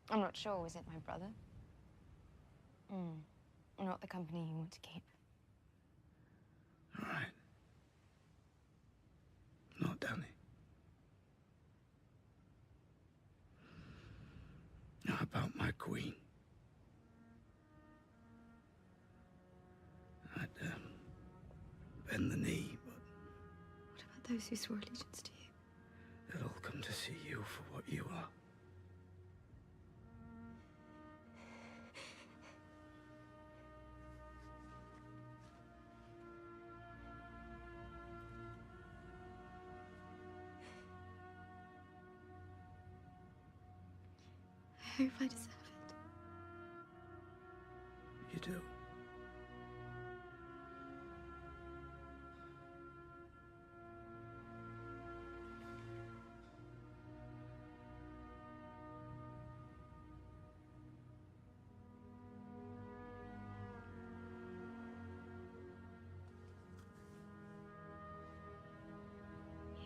that. I'm not sure, was it my brother? Not the company you want to keep. All right. Not Danny. How about my queen? I'd bend the knee, but... What about those who swore allegiance to you? they'll all come to see you for what you are. I hope I deserve it. You do.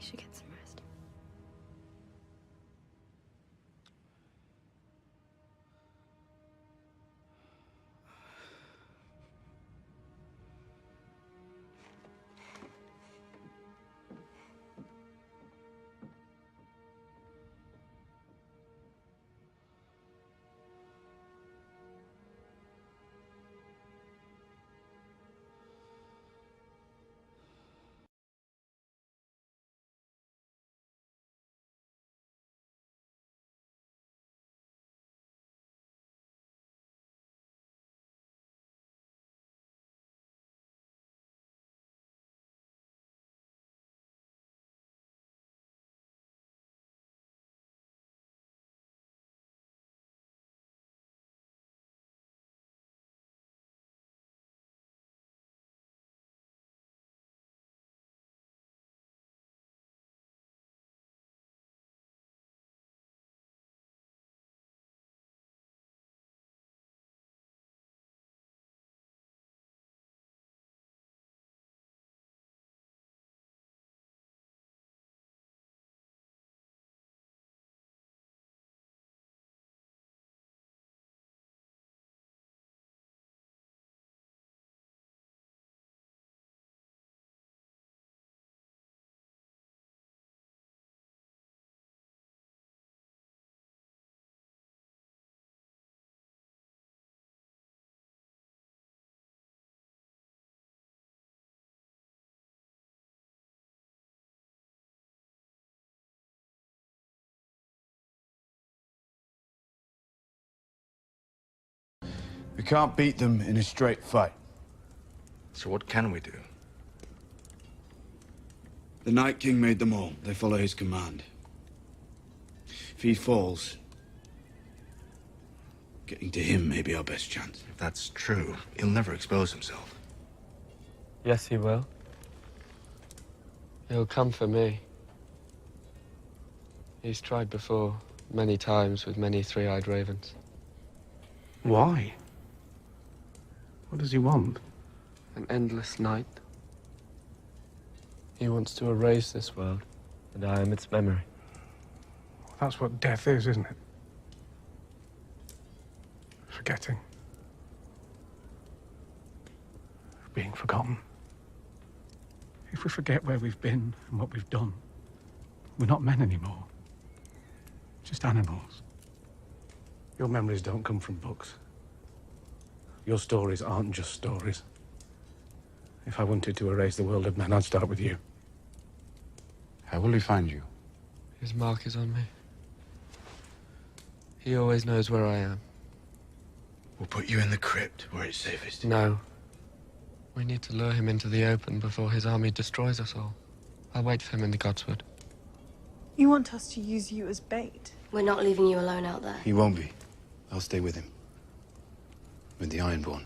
should get some rest. We can't beat them in a straight fight. So what can we do? The Night King made them all. They follow his command. If he falls, getting to him may be our best chance. If that's true, he'll never expose himself. Yes, he will. He'll come for me. He's tried before, many times, with many three-eyed ravens. Why? What does he want? An endless night. He wants to erase this world, and I am its memory. That's what death is, isn't it? Forgetting. Being forgotten. If we forget where we've been and what we've done, we're not men anymore. Just animals. Your memories don't come from books. Your stories aren't just stories. If I wanted to erase the world of men, I'd start with you. How will we find you? His mark is on me. He always knows where I am. We'll put you in the crypt where it's safest. No. We need to lure him into the open before his army destroys us all. I'll wait for him in the Godswood. You want us to use you as bait? We're not leaving you alone out there. He won't be. I'll stay with him. With the Ironborn.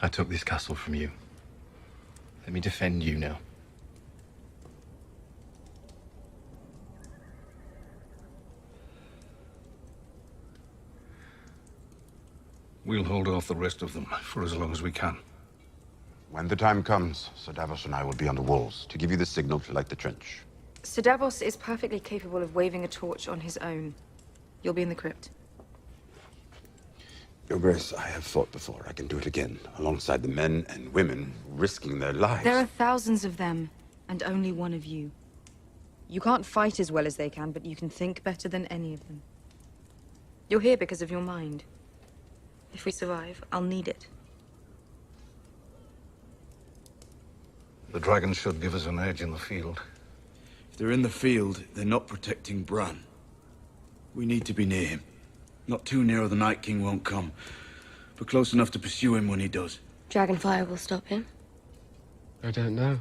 I took this castle from you. Let me defend you now. We'll hold off the rest of them for as long as we can. When the time comes, Sir Davos and I will be on the walls to give you the signal to light the trench. Sir Davos is perfectly capable of waving a torch on his own. You'll be in the crypt. Your Grace, I have fought before. I can do it again, alongside the men and women risking their lives. There are thousands of them, and only one of you. You can't fight as well as they can, but you can think better than any of them. You're here because of your mind. If we survive, I'll need it. The dragons should give us an edge in the field. If they're in the field, they're not protecting Bran. We need to be near him. Not too near or the Night King won't come, but close enough to pursue him when he does. Dragonfire will stop him? I don't know.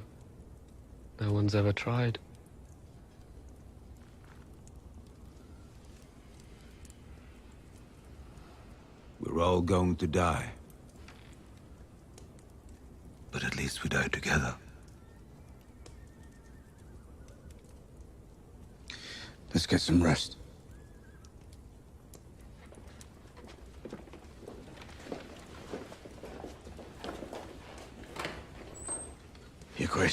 No one's ever tried. We're all going to die. But at least we die together. Let's get some rest. Your Grace.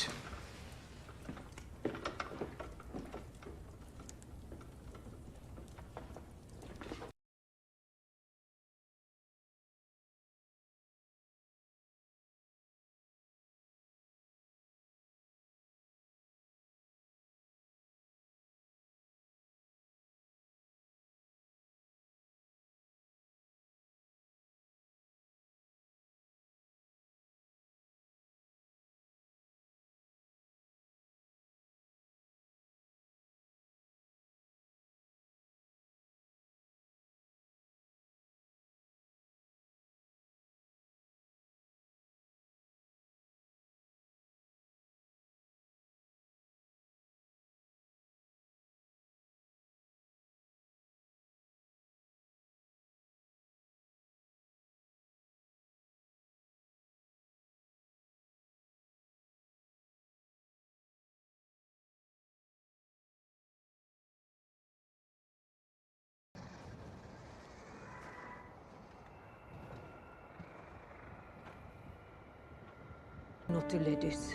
Not to ladies.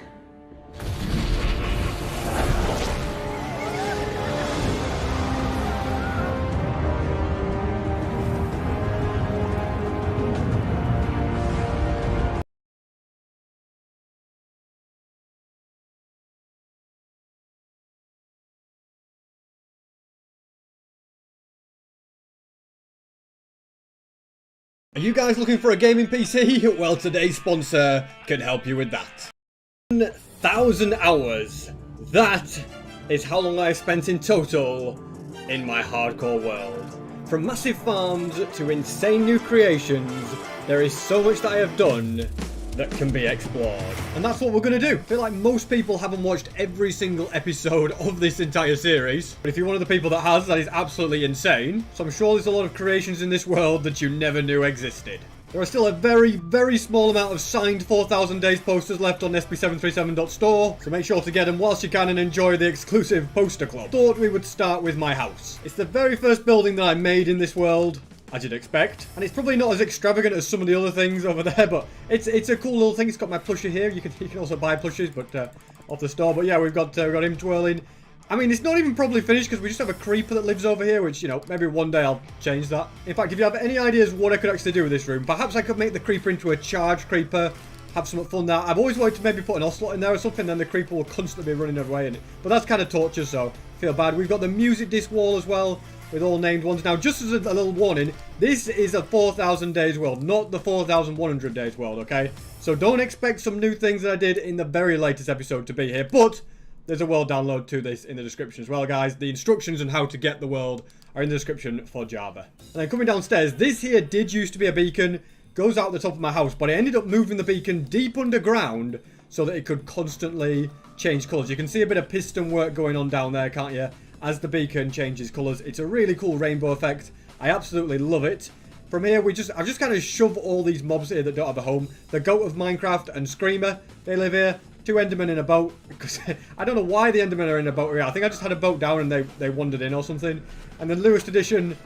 Are you guys looking for a gaming PC? Well, today's sponsor can help you with that. 1,000 hours. That is how long I've spent in total in my hardcore world. From massive farms to insane new creations, there is so much that I have done that can be explored. And that's what we're going to do. I feel like most people haven't watched every single episode of this entire series. But if you're one of the people that has, that is absolutely insane. So I'm sure there's a lot of creations in this world that you never knew existed. There are still a very, very small amount of signed 4,000 Days posters left on sp737.store, so make sure to get them whilst you can and enjoy the exclusive poster club. Thought we would start with my house. It's the very first building that I made in this world, as you'd expect, and it's probably not as extravagant as some of the other things over there, but it's a cool little thing. It's got my plushie here. You can also buy plushies, but off the store. But yeah, we've got him twirling. I mean, it's not even probably finished because we just have a creeper that lives over here, which, you know, maybe one day I'll change that. In fact, if you have any ideas what I could actually do with this room, perhaps I could make the creeper into a charge creeper, have some fun there. I've always wanted to maybe put an ocelot in there or something, then the creeper will constantly be running away in it. But that's kind of torture, so I feel bad. We've got the music disc wall as well, with all named ones. Now, just as a little warning, this is a 4,000 days world, not the 4,100 days world, okay? So don't expect some new things that I did in the very latest episode to be here, but there's a world download to this in the description as well, guys. The instructions on how to get the world are in the description for Java. And then coming downstairs, this here did used to be a beacon, goes out the top of my house, but I ended up moving the beacon deep underground so that it could constantly change colours. You can see a bit of piston work going on down there, can't you? As the beacon changes colours. It's a really cool rainbow effect. I absolutely love it. From here, I've just kind of shoved all these mobs here that don't have a home. The goat of Minecraft and Screamer, they live here. 2 Endermen in a boat, because I don't know why the Endermen are in a boat here. I think I just had a boat down and they wandered in or something. And then newest edition,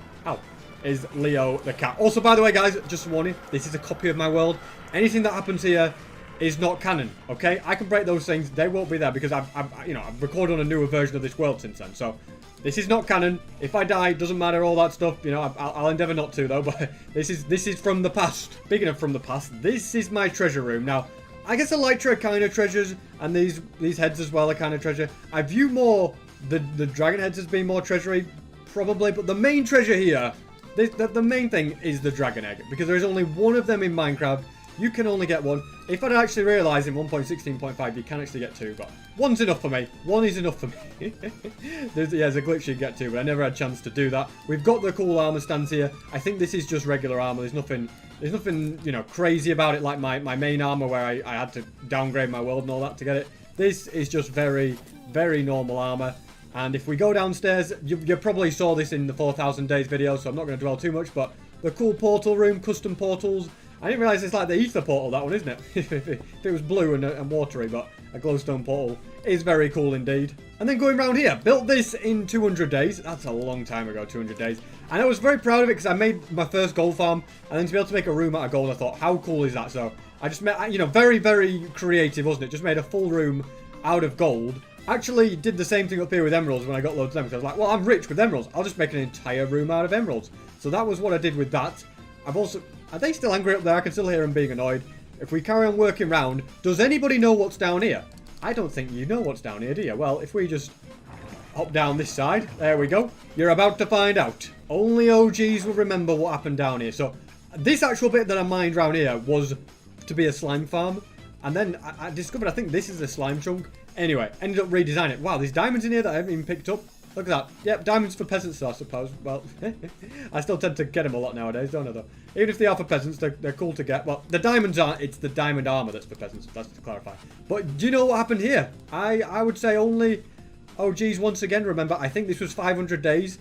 is Leo the cat. Also, by the way, guys, just a warning, this is a copy of my world. Anything that happens here is not canon, okay? I can break those things, they won't be there because I've recorded on a newer version of this world since then. So this is not canon. If I die, doesn't matter, all that stuff. You know, I'll endeavour not to though. But this is from the past. Speaking of from the past, this is my treasure room now. I guess Elytra are kind of treasures, and these heads as well are kind of treasure. I view more the dragon heads as being more treasury, probably, but the main treasure here, the main thing is the dragon egg, because there is only one of them in Minecraft. You can only get one. If I'd actually realised in 1.16.5 you can actually get 2, but one's enough for me. One is enough for me. there's a glitch you can get 2, but I never had a chance to do that. We've got the cool armour stands here. I think this is just regular armour. There's nothing, you know, crazy about it like my main armor where I had to downgrade my world and all that to get it. This is just very, very normal armor. And if we go downstairs, you probably saw this in the 4,000 days video, so I'm not going to dwell too much, but the cool portal room, custom portals. I didn't realise it's like the ether portal, that one, isn't it? if it was blue and watery, but a glowstone portal is very cool indeed. And then going around here, built this in 200 days. That's a long time ago, 200 days. And I was very proud of it because I made my first gold farm. And then to be able to make a room out of gold, I thought, how cool is that? So I just made, you know, very, very creative, wasn't it? Just made a full room out of gold. Actually did the same thing up here with emeralds when I got loads of them. Because I was like, well, I'm rich with emeralds. I'll just make an entire room out of emeralds. So that was what I did with that. I've also... Are they still angry up there? I can still hear them being annoyed. If we carry on working round, does anybody know what's down here? I don't think you know what's down here, do you? Well, if we just hop down this side, there we go. You're about to find out. Only OGs will remember what happened down here. So this actual bit that I mined around here was to be a slime farm. And then I discovered, I think this is a slime chunk. Anyway, ended up redesigning it. Wow, there's diamonds in here that I haven't even picked up. Look at that. Yep, diamonds for peasants, I suppose. Well, I still tend to get them a lot nowadays, don't I, though? Even if they are for peasants, they're cool to get. Well, the diamonds aren't. It's the diamond armor that's for peasants. That's to clarify. But do you know what happened here? I would say only... Oh, geez, once again, remember, I think this was 500 days.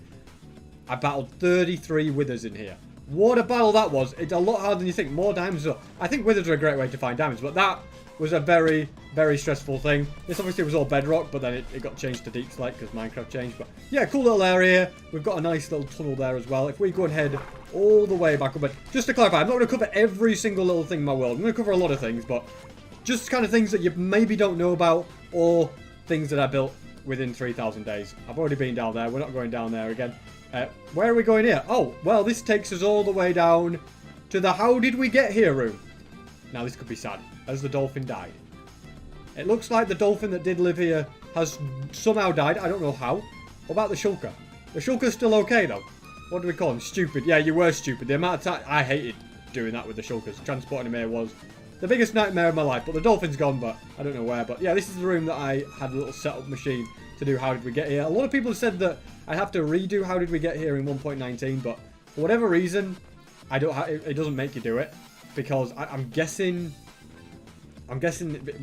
I battled 33 withers in here. What a battle that was. It's a lot harder than you think. More diamonds. I think withers are a great way to find diamonds, but that was a very, very stressful thing. This obviously was all bedrock, but then it got changed to deep slate because Minecraft changed. But yeah, cool little area. We've got a nice little tunnel there as well. If we go and head all the way back up, but just to clarify, I'm not going to cover every single little thing in my world. I'm going to cover a lot of things, but just kind of things that you maybe don't know about, or things that I built within 3,000 days. I've already been down there. We're not going down there again. Where are we going here? Oh, well, this takes us all the way down to the how did we get here room. Now, this could be sad, as the dolphin died. It looks like the dolphin that did live here has somehow died. I don't know how. What about the shulker? The shulker's still okay, though. What do we call him? Stupid. Yeah, you were stupid. The amount of time... I hated doing that with the shulkers. Transporting him here was the biggest nightmare of my life. But the dolphin's gone, but I don't know where. But yeah, this is the room that I had a little setup machine to do how did we get here. A lot of people have said that I'd have to redo how did we get here in 1.19, but for whatever reason, I don't. It doesn't make you do it, because I'm guessing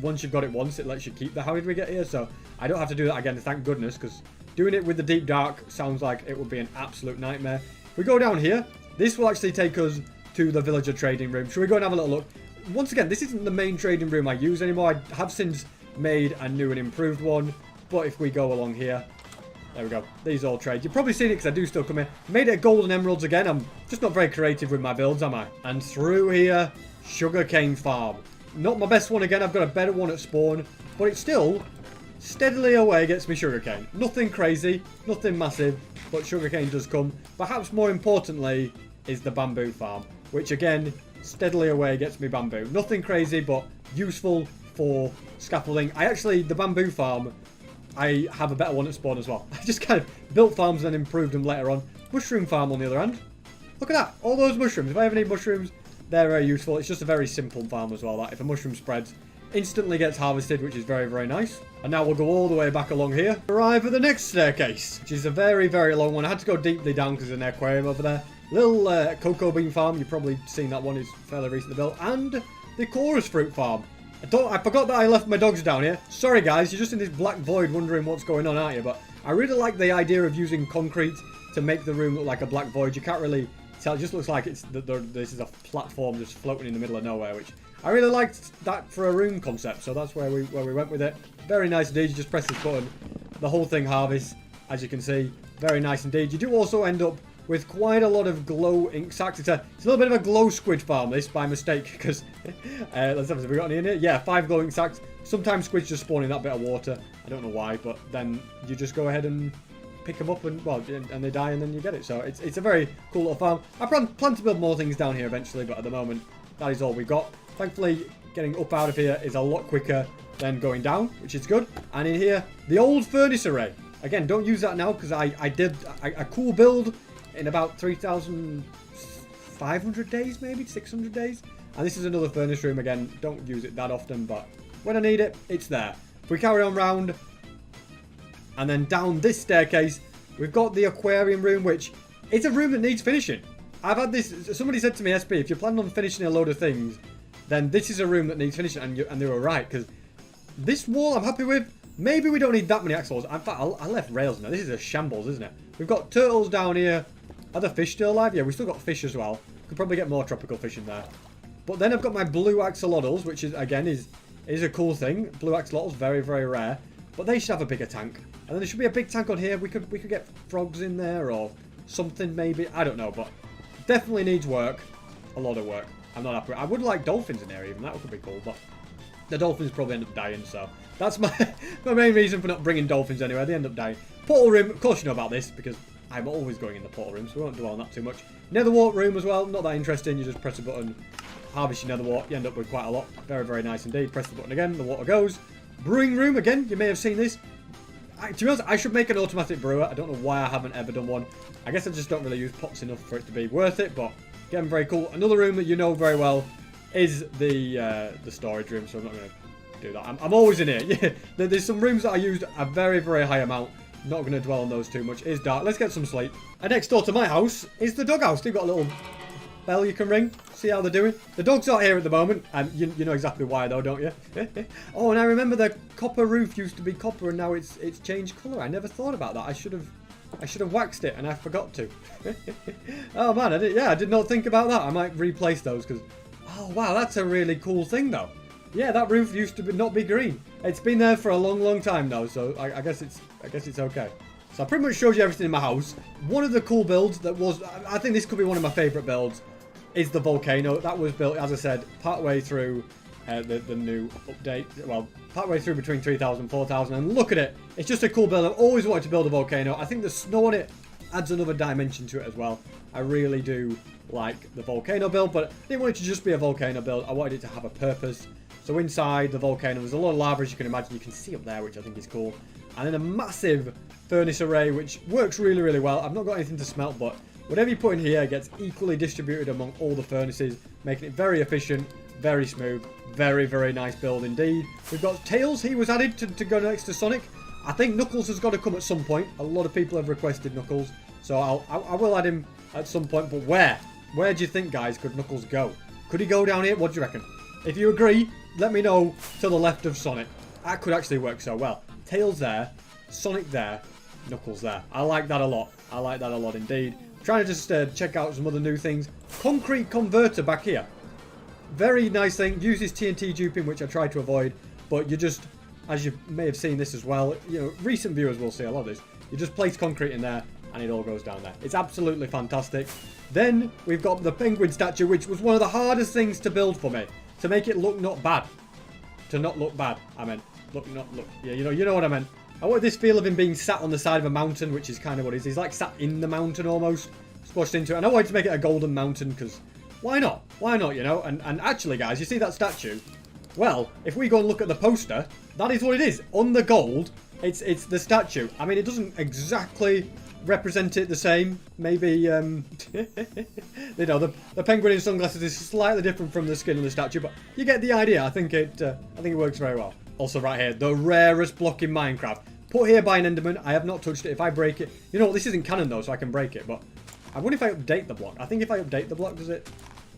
once you've got it once, it lets you keep the how did we get here, so I don't have to do that again, thank goodness, because doing it with the deep dark sounds like it would be an absolute nightmare. If we go down here, this will actually take us to the villager trading room. Should we go and have a little look? Once again, this isn't the main trading room I use anymore. I have since made a new and improved one, but if we go along here, there we go. These all trade. You've probably seen it because I do still come here. Made it a gold and emeralds again. I'm just not very creative with my builds, am I? And through here, sugarcane farm. Not my best one again. I've got a better one at spawn, but it still steadily away gets me sugarcane. Nothing crazy, nothing massive, but sugarcane does come. Perhaps more importantly is the bamboo farm, which again, steadily away gets me bamboo. Nothing crazy, but useful for scaffolding. The bamboo farm, I have a better one at spawn as well. I just kind of built farms and improved them later on. Mushroom farm on the other hand. Look at that. All those mushrooms. If I ever need mushrooms, they're very useful. It's just a very simple farm as well. That if a mushroom spreads, instantly gets harvested, which is very, very nice. And now we'll go all the way back along here. Arrive at the next staircase, which is a very, very long one. I had to go deeply down because there's an aquarium over there. Little cocoa bean farm. You've probably seen that one. It's fairly recently built. And the chorus fruit farm. I forgot that I left my dogs down here. Sorry guys, you're just in this black void wondering what's going on, aren't you? But I really like the idea of using concrete to make the room look like a black void. You can't really tell. It just looks like this is a platform just floating in the middle of nowhere, which I really liked that for a room concept. So that's where we went with it. Very nice indeed. You just press this button, the whole thing harvests, as you can see. Very nice indeed. You do also end up with quite a lot of glow ink sacks. It's a little bit of a glow squid farm, this, by mistake, because let's have, have we got any in here? Yeah, 5 glowing sacks. Sometimes squids just spawn in that bit of water. I don't know why, but then you just go ahead and pick them up and, well, and they die and then you get it. So it's a very cool little farm. I plan to build more things down here eventually, but at the moment, that is all we've got. Thankfully, getting up out of here is a lot quicker than going down, which is good. And in here, the old furnace array. Again, don't use that now because I did a cool build in about 3,500 days, maybe 600 days. And this is another furnace room again. Don't use it that often, but when I need it, it's there. If we carry on round and then down this staircase, we've got the aquarium room, which is a room that needs finishing. I've had this. Somebody said to me, SP, if you're planning on finishing a load of things, then this is a room that needs finishing, and they were right, because this wall I'm happy with. Maybe we don't need that many axles. In fact, I left rails now. This is a shambles, isn't it? We've got turtles down here. Are the fish still alive? Yeah, we've still got fish as well. Could probably get more tropical fish in there. But then I've got my blue axolotls, which is, again, is a cool thing. Blue axolotls, very, very rare. But they should have a bigger tank. And then there should be a big tank on here. We could get frogs in there or something maybe. I don't know, but definitely needs work. A lot of work. I'm not happy. I would like dolphins in there even. That could be cool, but the dolphins probably end up dying, so that's my main reason for not bringing dolphins anywhere. They end up dying. Portal room, of course you know about this, because I'm always going in the portal room, so we won't dwell on that too much. Nether wart room as well, not that interesting. You just press a button, harvest your nether wart, you end up with quite a lot. Very, very nice indeed. Press the button again, the water goes. Brewing room, again, you may have seen this. To be honest, I should make an automatic brewer. I don't know why I haven't ever done one. I guess I just don't really use pots enough for it to be worth it, but again, very cool. Another room that you know very well is the storage room, so I'm not going to do that. I'm always in here. Yeah, there's some rooms that I used a very, very high amount. Not going to dwell on those too much. It's dark. Let's get some sleep. And next door to my house is the doghouse. They've got a little bell you can ring. See how they're doing. The dog's not here at the moment. And you know exactly why though, don't you? Oh, and I remember the copper roof used to be copper and now it's changed colour. I never thought about that. I should have waxed it and I forgot to. Oh man, I did not think about that. I might replace those because, oh wow, that's a really cool thing though. Yeah, that roof used to not be green. It's been there for a long, long time now, so I guess it's okay. So I pretty much showed you everything in my house. One of the cool builds that was, I think this could be one of my favourite builds, is the volcano. That was built, as I said, partway through the new update. Well, partway through between 3000 and 4000, and look at it. It's just a cool build. I've always wanted to build a volcano. I think the snow on it adds another dimension to it as well. I really do like the volcano build, but I didn't want it to just be a volcano build. I wanted it to have a purpose. So inside the volcano, there's a lot of lava, as you can imagine. You can see up there, which I think is cool. And then a massive furnace array, which works really, really well. I've not got anything to smelt, but whatever you put in here gets equally distributed among all the furnaces, making it very efficient, very smooth, very, very nice build indeed. We've got Tails. He was added to go next to Sonic. I think Knuckles has got to come at some point. A lot of people have requested Knuckles, so I will add him at some point. But where? Where do you think, guys, could Knuckles go? Could he go down here? What do you reckon? If you agree, let me know to the left of Sonic. That could actually work so well. Tails there, Sonic there, Knuckles there. I like that a lot. I like that a lot indeed. I'm trying to just check out some other new things. Concrete converter back here. Very nice thing. Uses TNT duping, which I tried to avoid. But you just, as you may have seen this as well, you know, recent viewers will see a lot of this. You just place concrete in there and it all goes down there. It's absolutely fantastic. Then we've got the penguin statue, which was one of the hardest things to build for me. To make it look not bad. To not look bad, I meant. Look, not look. Yeah, you know what I meant. I want this feel of him being sat on the side of a mountain, which is kind of what it is. He's like sat in the mountain almost, squashed into it. And I wanted to make it a golden mountain because why not? Why not, you know? And actually, guys, you see that statue? Well, if we go and look at the poster, that is what it is. On the gold, it's the statue. I mean, it doesn't exactly represent it the same. Maybe, you know, the penguin in sunglasses is slightly different from the skin of the statue, but you get the idea. I think it works very well. Also, right here, the rarest block in Minecraft. Put here by an Enderman. I have not touched it. If I break it, you know what? This isn't canon though, so I can break it. But I wonder if I update the block. I think if I update the block, does it?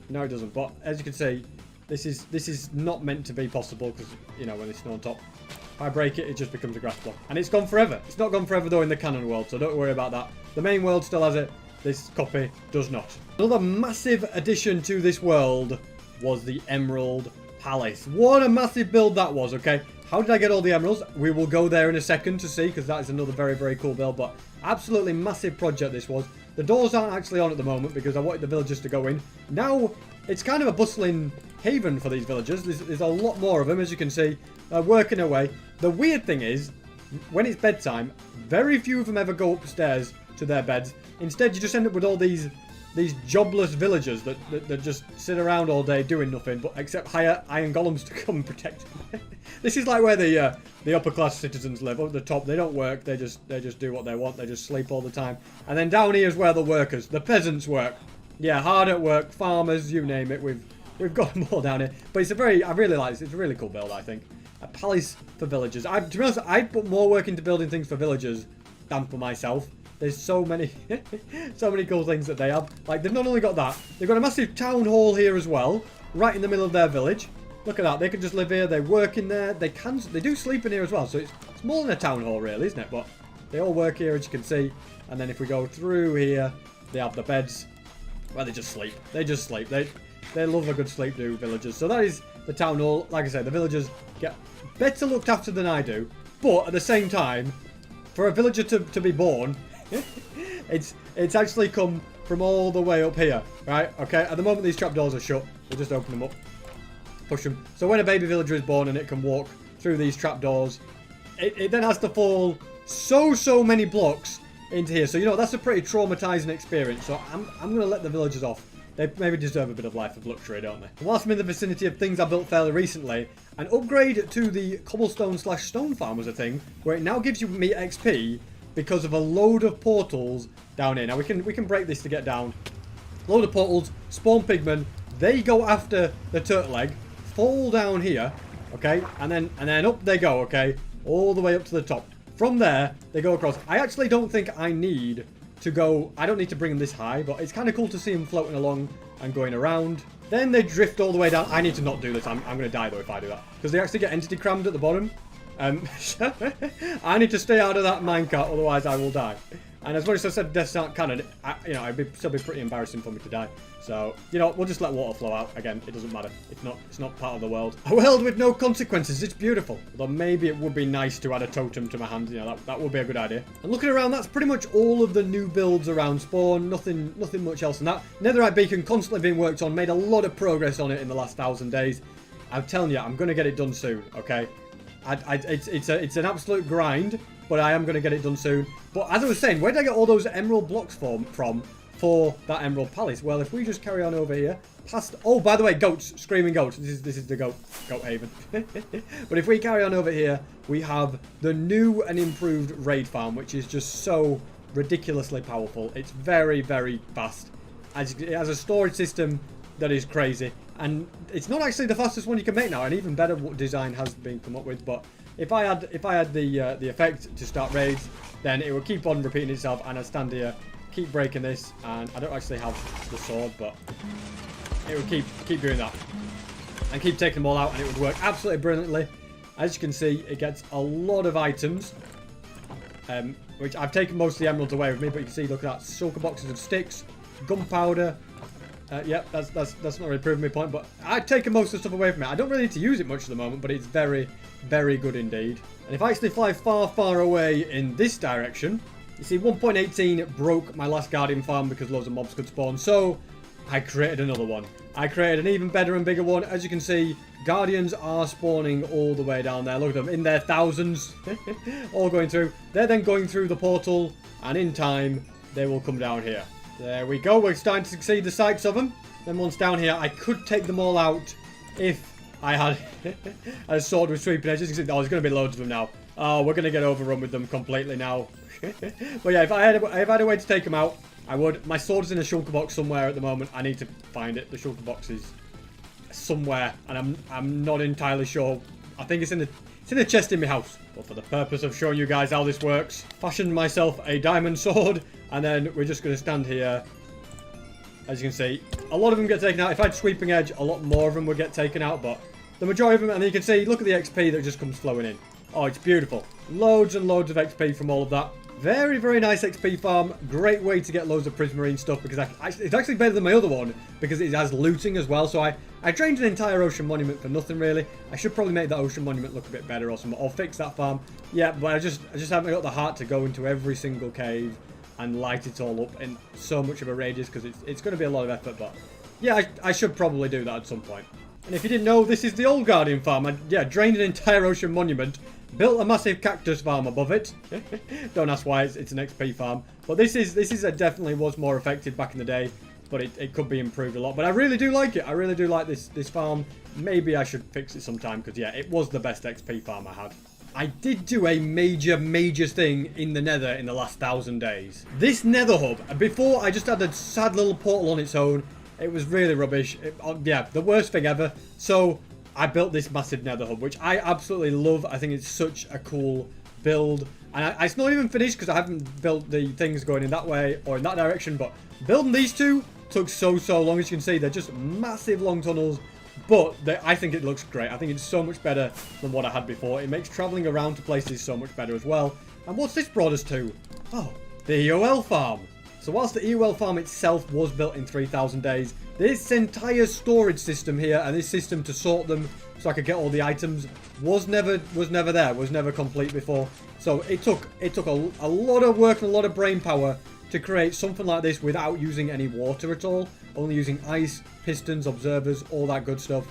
No, it doesn't. But as you can see, this is not meant to be possible because, you know, when there's snow on top. If I break it, it just becomes a grass block. And it's gone forever. It's not gone forever, though, in the canon world, so don't worry about that. The main world still has it. This copy does not. Another massive addition to this world was the Emerald Palace. What a massive build that was, okay? How did I get all the emeralds? We will go there in a second to see, because that is another very, very cool build, but absolutely massive project this was. The doors aren't actually on at the moment because I wanted the villagers to go in. Now, it's kind of a bustling haven for these villagers. There's a lot more of them, as you can see, working away. The weird thing is, when it's bedtime, very few of them ever go upstairs to their beds. Instead, you just end up with all these jobless villagers that just sit around all day doing nothing, but except hire iron golems to come and protect them. This is like where the upper class citizens live. Up the top, they don't work. They just do what they want. They just sleep all the time. And then down here is where the workers, the peasants, work. Yeah, hard at work, farmers, you name it. We've got them all down here. But it's I really like this. It's a really cool build, I think. A palace for villagers. To be honest, I'd put more work into building things for villagers than for myself. There's so many, so many cool things that they have. Like, they've not only got that, they've got a massive town hall here as well, right in the middle of their village. Look at that. They can just live here. They work in there. They do sleep in here as well. So it's more than a town hall, really, isn't it? But they all work here, as you can see. And then if we go through here, they have the beds where they just sleep. They just sleep. They love a good sleep, do villagers. So that is the town hall. Like I said, the villagers get better looked after than I do. But at the same time, for a villager to be born, it's actually come from all the way up here, right? Okay, at the moment these trapdoors are shut. We'll just open them up, push them. So when a baby villager is born and it can walk through these trapdoors, it then has to fall so many blocks into here. So, you know, that's a pretty traumatizing experience. So I'm going to let the villagers off. They maybe deserve a bit of life of luxury, don't they? And whilst I'm in the vicinity of things I built fairly recently, an upgrade to the cobblestone/stone farm was a thing, where it now gives you me XP because of a load of portals down here. Now we can break this to get down. Load of portals, spawn pigmen, they go after the turtle egg, fall down here, okay, and then up they go, okay, all the way up to the top. From there, they go across. I actually don't think I need to go, I don't need to bring them this high, but it's kind of cool to see them floating along and going around. Then they drift all the way down. I need to not do this. I'm going to die though if I do that, because they actually get entity crammed at the bottom. I need to stay out of that minecart, otherwise I will die. And as much as I said deaths aren't canon, you know, it'd still be pretty embarrassing for me to die. So, you know, we'll just let water flow out. Again, it doesn't matter. It's not part of the world. A world with no consequences. It's beautiful. Although maybe it would be nice to add a totem to my hand. You know, that would be a good idea. And looking around, that's pretty much all of the new builds around spawn. Nothing much else than that. Netherite beacon constantly being worked on. Made a lot of progress on it in the last 1,000 days. I'm telling you, I'm going to get it done soon, okay? It's an absolute grind, but I am going to get it done soon. But as I was saying, where did I get all those emerald blocks from for that Emerald Palace? Well, if we just carry on over here, past... Oh, by the way, goats, screaming goats. This is the goat haven. But if we carry on over here, we have the new and improved raid farm, which is just so ridiculously powerful. It's very, very fast. It has a storage system that is crazy, and it's not actually the fastest one you can make now. An even better design has been come up with. But if I had the effect to start raids, then it would keep on repeating itself, and I'd stand here, keep breaking this, and I don't actually have the sword, but it would keep doing that and keep taking them all out, and it would work absolutely brilliantly. As you can see, it gets a lot of items, which I've taken most of the emeralds away with me, but you can see, look at that, shulker boxes of sticks, gunpowder. Yep, that's not really proving my point, but I've taken most of the stuff away from it. I don't really need to use it much at the moment, but it's very, very good indeed. And if I actually fly far, far away in this direction, you see 1.18 broke my last Guardian farm because loads of mobs could spawn, so I created another one. I created an even better and bigger one. As you can see, Guardians are spawning all the way down there. Look at them, in their thousands, all going through. They're then going through the portal, and in time, they will come down here. There we go, we're starting to see the sights of them. Then once down here, I could take them all out if I had a sword with sweeping edges. Oh, there's going to be loads of them now. Oh, we're going to get overrun with them completely now. But yeah, if I had a way to take them out, I would. My sword is in a shulker box somewhere at the moment. I need to find it. The shulker box is somewhere, and I'm not entirely sure. I think it's in the chest in my house. But for the purpose of showing you guys how this works, fashioned myself a diamond sword, and then we're just going to stand here. As you can see, a lot of them get taken out. If I had sweeping edge, a lot more of them would get taken out, but the majority of them, and then you can see, look at the XP that just comes flowing in. Oh, it's beautiful. Loads and loads of XP from all of that. Very, very nice XP farm. Great way to get loads of prismarine stuff, because it's actually better than my other one because it has looting as well. So I drained an entire ocean monument for nothing really. I should probably make that ocean monument look a bit better or something, or fix that farm. Yeah, but I just haven't got the heart to go into every single cave and light it all up in so much of a radius, because it's going to be a lot of effort. But yeah, I should probably do that at some point. And if you didn't know, this is the old Guardian farm. I drained an entire ocean monument, built a massive cactus farm above it. Don't ask why, it's an XP farm. But this definitely was more effective back in the day, but it could be improved a lot. But I really do like it. I really do like this farm. Maybe I should fix it sometime, because yeah, it was the best XP farm I had. I did do a major thing in the nether in the last 1,000 days. This nether hub, before I just had a sad little portal on its own. It was really rubbish. Yeah, the worst thing ever. So I built this massive nether hub, which I absolutely love. I think it's such a cool build. And it's not even finished because I haven't built the things going in that way or in that direction. But building these two took so long. As you can see, they're just massive long tunnels. But I think it looks great. I think it's so much better than what I had before. It makes traveling around to places so much better as well. And what's this brought us to? Oh, the EOL farm. So whilst the EOL farm itself was built in 3,000 days, this entire storage system here and this system to sort them so I could get all the items was never there, was never complete before. So it took a lot of work and a lot of brain power to create something like this without using any water at all, only using ice, pistons, observers, all that good stuff.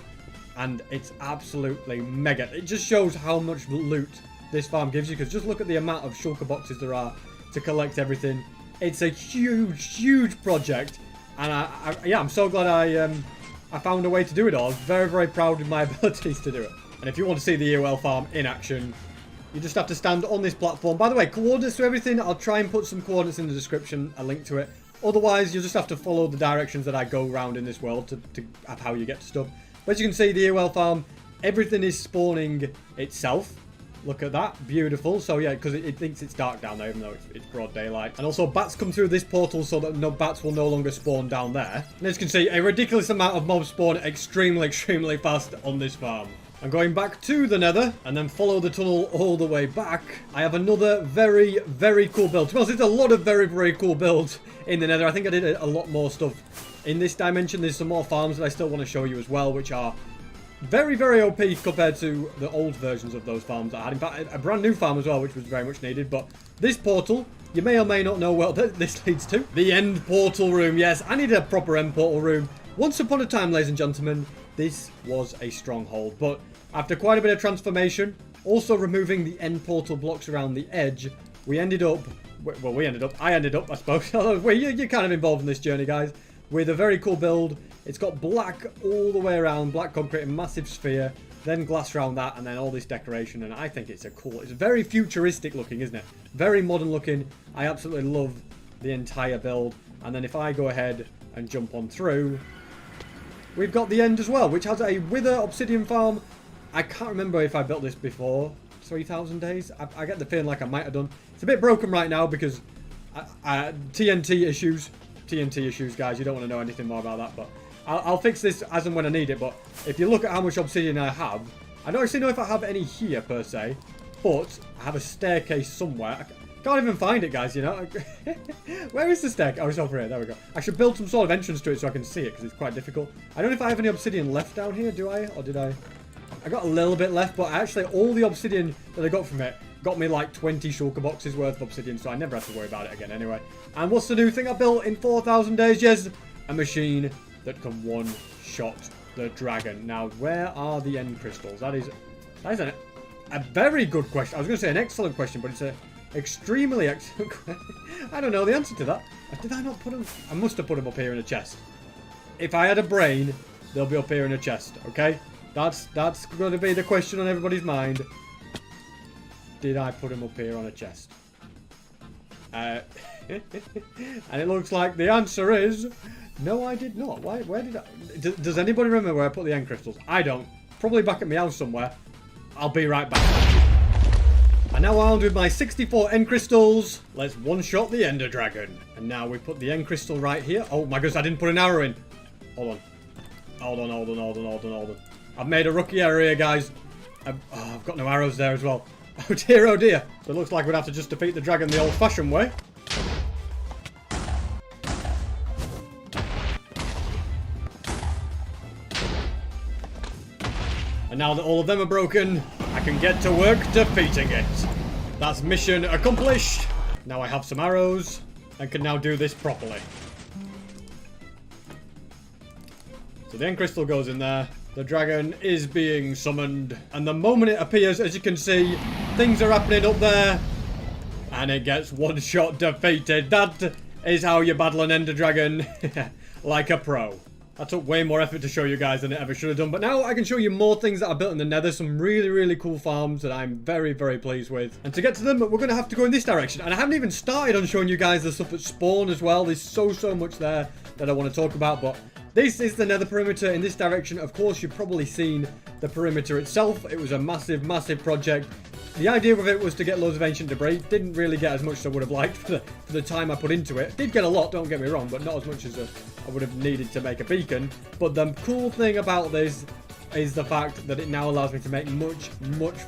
And it's absolutely mega. It just shows how much loot this farm gives you, because just look at the amount of shulker boxes there are to collect everything. It's a huge project, and I'm so glad I found a way to do it all. I was very proud of my abilities to do it. And if you want to see the EOL farm in action, you just have to stand on this platform. By the way, coordinates to everything, I'll try and put some coordinates in the description, a link to it. Otherwise, you'll just have to follow the directions that I go around in this world to have how you get to stuff. But as you can see, the EOL farm, everything is spawning itself. Look at that, beautiful. So yeah, because it thinks it's dark down there, even though it's broad daylight. And also bats come through this portal so that no bats will no longer spawn down there. And as you can see, a ridiculous amount of mobs spawn extremely fast on this farm. I'm going back to the nether and then follow the tunnel all the way back. I have another very cool build. To be honest, there's a lot of very cool builds in the nether. I think I did a lot more stuff in this dimension. There's some more farms that I still want to show you as well, which are very OP compared to the old versions of those farms I had. In fact, a brand new farm as well, which was very much needed. But this portal, you may or may not know what this leads to. The end portal room. Yes, I need a proper end portal room. Once upon a time, ladies and gentlemen, this was a stronghold. But after quite a bit of transformation, also removing the end portal blocks around the edge, we ended up, I ended up, I suppose, well, you're kind of involved in this journey, guys, with a very cool build. It's got black all the way around, black concrete, a massive sphere, then glass around that, and then all this decoration, and I think it's it's very futuristic looking, isn't it? Very modern looking. I absolutely love the entire build. And then if I go ahead and jump on through, we've got the end as well, which has a wither obsidian farm. I can't remember if I built this before 3,000 days. I get the feeling like I might have done. It's a bit broken right now because TNT issues, guys. You don't want to know anything more about that, but I'll fix this as and when I need it. But if you look at how much obsidian I have, I don't actually know if I have any here per se, but I have a staircase somewhere. I can't even find it, guys, you know. Where is the staircase? Oh, it's over here. There we go. I should build some sort of entrance to it so I can see it, because it's quite difficult. I don't know if I have any obsidian left down here, do I? Or did I? I got a little bit left, but actually all the obsidian that I got from it got me like 20 shulker boxes worth of obsidian, so I never had to worry about it again anyway. And what's the new thing I built in 4,000 days? Yes, a machine that can one-shot the dragon. Now, where are the end crystals? That is a very good question. I was going to say an excellent question, but it's a extremely excellent question. I don't know the answer to that. Did I not put them? I must have put them up here in a chest. If I had a brain, they'll be up here in a chest, okay? That's going to be the question on everybody's mind. Did I put them up here on a chest? And it looks like the answer is no, I did not. Where did I? Does anybody remember where I put the end crystals? I don't. Probably back at my house somewhere. I'll be right back. And now armed with my 64 end crystals, let's one-shot the ender dragon. And now we put the end crystal right here. Oh my goodness, I didn't put an arrow in. Hold on. I've made a rookie error here, guys. I've got no arrows there as well. Oh dear, oh dear. So it looks like we'd have to just defeat the dragon the old-fashioned way. And now that all of them are broken, I can get to work defeating it. That's mission accomplished. Now I have some arrows and can now do this properly. So the end crystal goes in there. The dragon is being summoned. And the moment it appears, as you can see, things are happening up there. And it gets one-shot defeated. That is how you battle an ender dragon. Like a pro. That took way more effort to show you guys than it ever should have done. But now I can show you more things that I built in the nether. Some really, really cool farms that I'm very, very pleased with. And to get to them, we're going to have to go in this direction. And I haven't even started on showing you guys the stuff that spawn as well. There's so much there that I want to talk about. But this is the nether perimeter in this direction. Of course, you've probably seen the perimeter itself. It was a massive, massive project. The idea of it was to get loads of ancient debris. Didn't really get as much as I would have liked for the time I put into it. Did get a lot, don't get me wrong, but not as much as I would have needed to make a beacon. But the cool thing about this is the fact that it now allows me to make much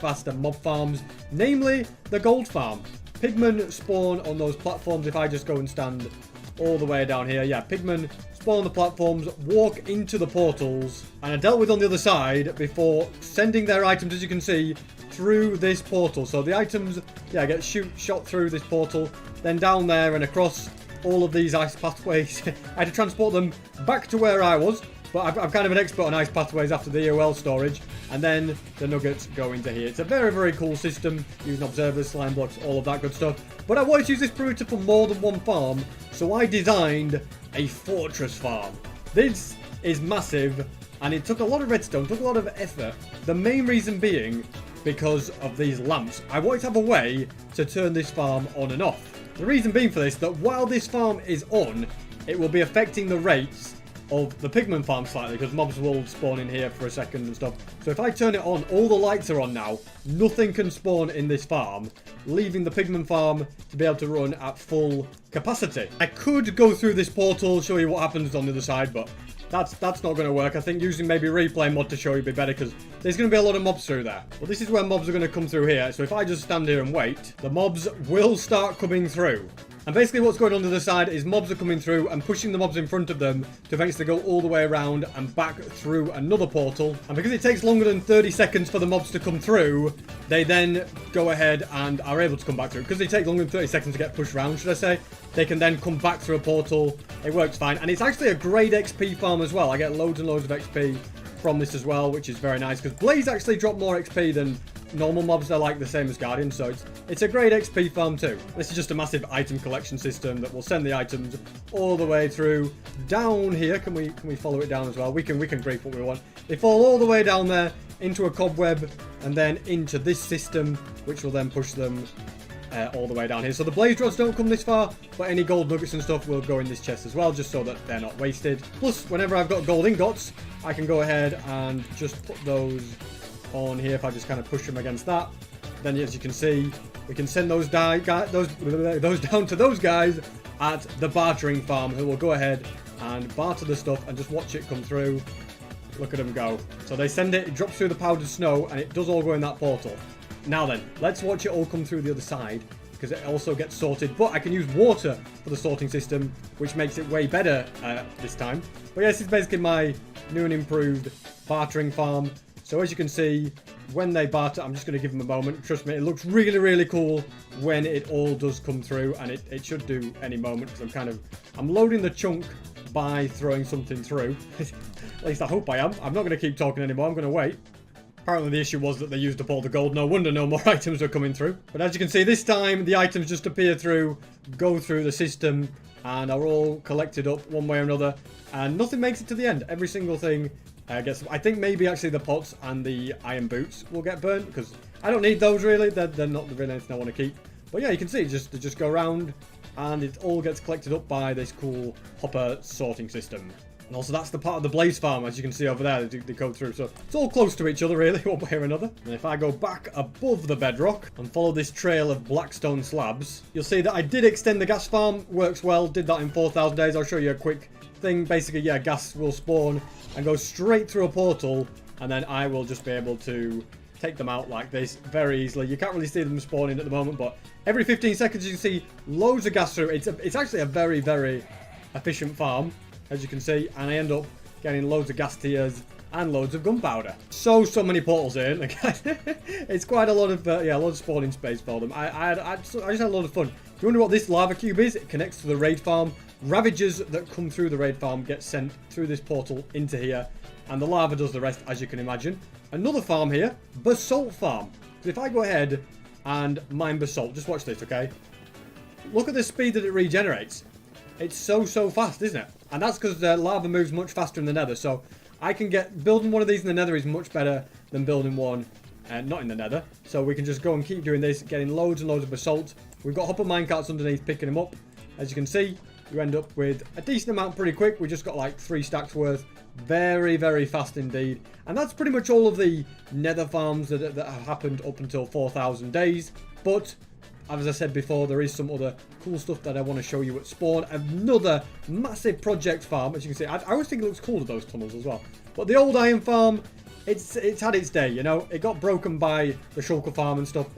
faster mob farms. Namely, the gold farm. Pigmen spawn on those platforms if I just go and stand all the way down here. Yeah, pigmen spawn on the platforms, walk into the portals, and are dealt with on the other side before sending their items, as you can see, through this portal. So the items, yeah, get shot through this portal, then down there and across all of these ice pathways. I had to transport them back to where I was, but I'm kind of an expert on ice pathways after the EOL storage, and then the nuggets go into here. It's a very, very cool system, using observers, slime blocks, all of that good stuff. But I wanted to use this perimeter for more than one farm, so I designed a fortress farm. This is massive, and it took a lot of redstone, took a lot of effort. The main reason being because of these lamps. I wanted to have a way to turn this farm on and off. The reason being for this, that while this farm is on, it will be affecting the rates of the pigman farm slightly, because mobs will spawn in here for a second and stuff. So if I turn it on, all the lights are on now, nothing can spawn in this farm, leaving the pigman farm to be able to run at full capacity. I could go through this portal, show you what happens on the other side, but that's not going to work. I think using maybe replay mod to show you would be better, because there's going to be a lot of mobs through there. Well, this is where mobs are going to come through here. So if I just stand here and wait, the mobs will start coming through. And basically what's going on the other side is mobs are coming through and pushing the mobs in front of them to eventually go all the way around and back through another portal. And because it takes longer than 30 seconds for the mobs to come through, they then go ahead and are able to come back through. Because they take longer than 30 seconds to get pushed around, should I say, they can then come back through a portal. It works fine. And it's actually a great XP farm as well. I get loads and loads of XP from this as well, which is very nice, because Blaze actually drop more XP than normal mobs. They're like the same as Guardian, so it's a great XP farm too. This is just a massive item collection system that will send the items all the way through down here. Can we follow it down as well? We can grief what we want. They fall all the way down there into a cobweb and then into this system, which will then push them all the way down here. So the blaze rods don't come this far, but any gold nuggets and stuff will go in this chest as well, just so that they're not wasted. Plus, whenever I've got gold ingots, I can go ahead and just put those on here. If I just kind of push them against that, then as you can see, we can send those down to those guys at the bartering farm, who will go ahead and barter the stuff and just watch it come through. Look at them go. So they send it, it drops through the powdered snow, and it does all go in that portal. Now then, let's watch it all come through the other side, because it also gets sorted. But I can use water for the sorting system, which makes it way better this time. But yes, it's basically my new and improved bartering farm. So as you can see, when they barter, I'm just going to give them a moment. Trust me, it looks really, really cool when it all does come through, and it should do any moment, because I'm loading the chunk by throwing something through. At least I hope I am. I'm not going to keep talking anymore. I'm going to wait. Apparently the issue was that they used up all the gold. No wonder no more items were coming through. But as you can see, this time the items just appear through, go through the system, and are all collected up one way or another. And nothing makes it to the end. Every single thing gets... I think maybe actually the pots and the iron boots will get burnt, because I don't need those really. They're not really anything I want to keep. But yeah, you can see they just go around, and it all gets collected up by this cool hopper sorting system. And also that's the part of the blaze farm, as you can see over there, they go through. So it's all close to each other really, one way or another. And if I go back above the bedrock and follow this trail of blackstone slabs, you'll see that I did extend the gas farm. Works well, did that in 4,000 days. I'll show you a quick thing. Basically, yeah, gas will spawn and go straight through a portal, and then I will just be able to take them out like this very easily. You can't really see them spawning at the moment, but every 15 seconds you can see loads of gas through. It's actually a very, very efficient farm, as you can see, and I end up getting loads of gas tiers and loads of gunpowder. So many portals here. Like, it's quite a lot of a lot of spawning space for them. I just had a lot of fun. If you wonder what this lava cube is, it connects to the raid farm. Ravagers that come through the raid farm get sent through this portal into here, and the lava does the rest, as you can imagine. Another farm here, basalt farm. So if I go ahead and mine basalt, just watch this, okay? Look at the speed that it regenerates. It's so fast, isn't it? And that's because the lava moves much faster in the nether. So I can building one of these in the nether is much better than building one not in the nether. So we can just go and keep doing this, getting loads and loads of basalt. We've got hopper minecarts underneath picking them up. As you can see, you end up with a decent amount pretty quick. We just got like 3 stacks worth. Very, very fast indeed. And that's pretty much all of the nether farms that have happened up until 4,000 days. But as I said before, there is some other cool stuff that I want to show you at spawn. Another massive project farm, as you can see. I always think it looks cool with those tunnels as well. But the old iron farm, it's had its day, you know. It got broken by the shulker farm and stuff.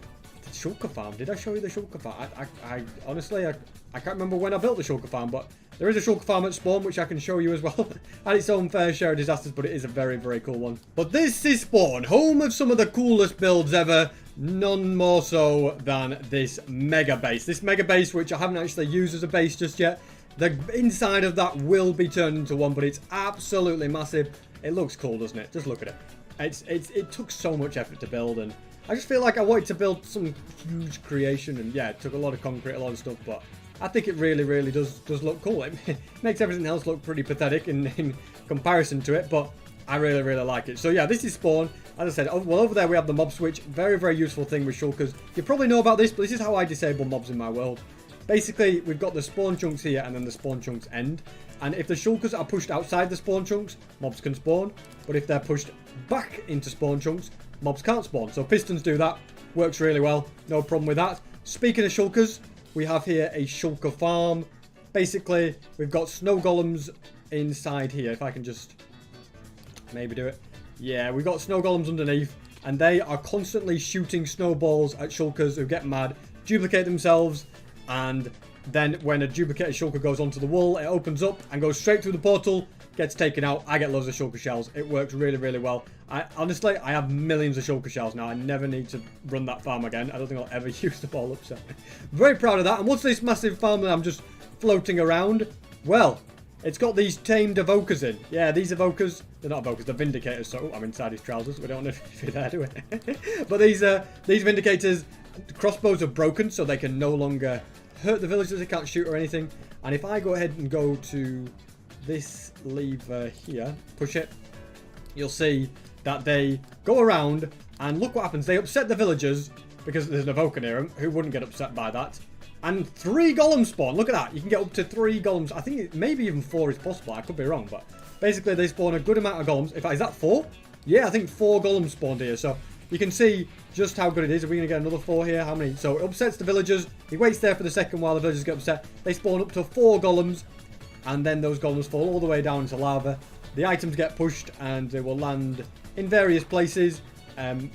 The shulker farm? Did I show you the shulker farm? I honestly, I can't remember when I built the shulker farm, but there is a shulker farm at spawn, which I can show you as well. Had its own fair share of disasters, but it is a very, very cool one. But this is spawn, home of some of the coolest builds ever. None more so than this mega base. This mega base, which I haven't actually used as a base just yet. The inside of that will be turned into one, but it's absolutely massive. It looks cool, doesn't it? Just look at it. It took so much effort to build, and I just feel like I wanted to build some huge creation, and yeah, it took a lot of concrete, a lot of stuff, but I think it really, really does look cool. It makes everything else look pretty pathetic in comparison to it, but I really, really like it. So yeah, this is spawn. As I said, well, over there we have the mob switch. Very, very useful thing with shulkers. You probably know about this, but this is how I disable mobs in my world. Basically, we've got the spawn chunks here, and then the spawn chunks end. And if the shulkers are pushed outside the spawn chunks, mobs can spawn. But if they're pushed back into spawn chunks, mobs can't spawn. So pistons do that. Works really well. No problem with that. Speaking of shulkers, we have here a shulker farm. Basically, we've got snow golems inside here. If I can just maybe do it. Yeah, we've got snow golems underneath, and they are constantly shooting snowballs at shulkers who get mad, duplicate themselves, and then when a duplicated shulker goes onto the wall, it opens up and goes straight through the portal, gets taken out. I get loads of shulker shells. It works really, really well. Honestly, I have millions of shulker shells now. I never need to run that farm again. I don't think I'll ever use them all up, so very proud of that. And what's this massive farm that I'm just floating around? Well, It's got these tamed evokers in. Yeah, these evokers, they're not evokers, they're vindicators. So, I'm inside his trousers. We don't know if you're there, do we? But these vindicators, the crossbows are broken, so they can no longer hurt the villagers. They can't shoot or anything. And if I go ahead and go to this lever here, push it, you'll see that they go around and look what happens. They upset the villagers because there's an evoker near them. Who wouldn't get upset by that? And 3 golems spawn. Look at that. You can get up to 3 golems. I think maybe even 4 is possible. I could be wrong, but basically they spawn a good amount of golems. In fact, is that 4? Yeah, I think 4 golems spawned here. So you can see just how good it is. Are we going to get another 4 here? How many? So it upsets the villagers. He waits there for the second while the villagers get upset. They spawn up to 4 golems. And then those golems fall all the way down into lava. The items get pushed and they will land in various places.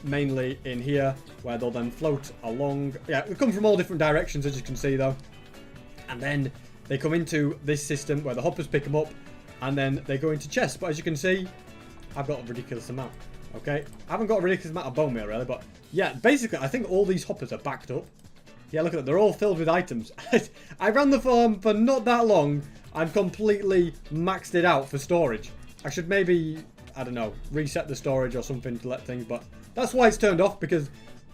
Mainly in here, where they'll then float along. Yeah, they come from all different directions, as you can see, though. And then they come into this system where the hoppers pick them up, and then they go into chests. But as you can see, I've got a ridiculous amount. Okay, I haven't got a ridiculous amount of bone meal, really, but yeah, basically, I think all these hoppers are backed up. Yeah, look at that. They're all filled with items. I ran the farm for not that long. I've completely maxed it out for storage. I should maybe, I don't know, reset the storage or something to let things, but that's why it's turned off, because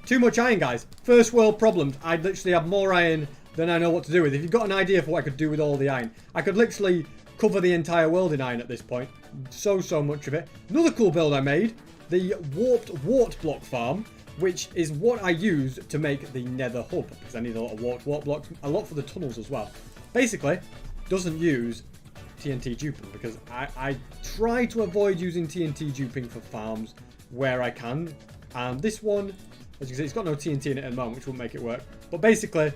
too much iron, guys. First world problems. I literally have more iron than I know what to do with. If you've got an idea for what I could do with all the iron, I could literally cover the entire world in iron at this point. So much of it. Another cool build I made, the warped wart block farm, which is what I use to make the nether hub, because I need a lot of warped wart blocks, a lot for the tunnels as well. Basically, doesn't use TNT duping, because I try to avoid using TNT duping for farms where I can. And this one, as you can see, it's got no TNT in it at the moment, which won't make it work. But basically,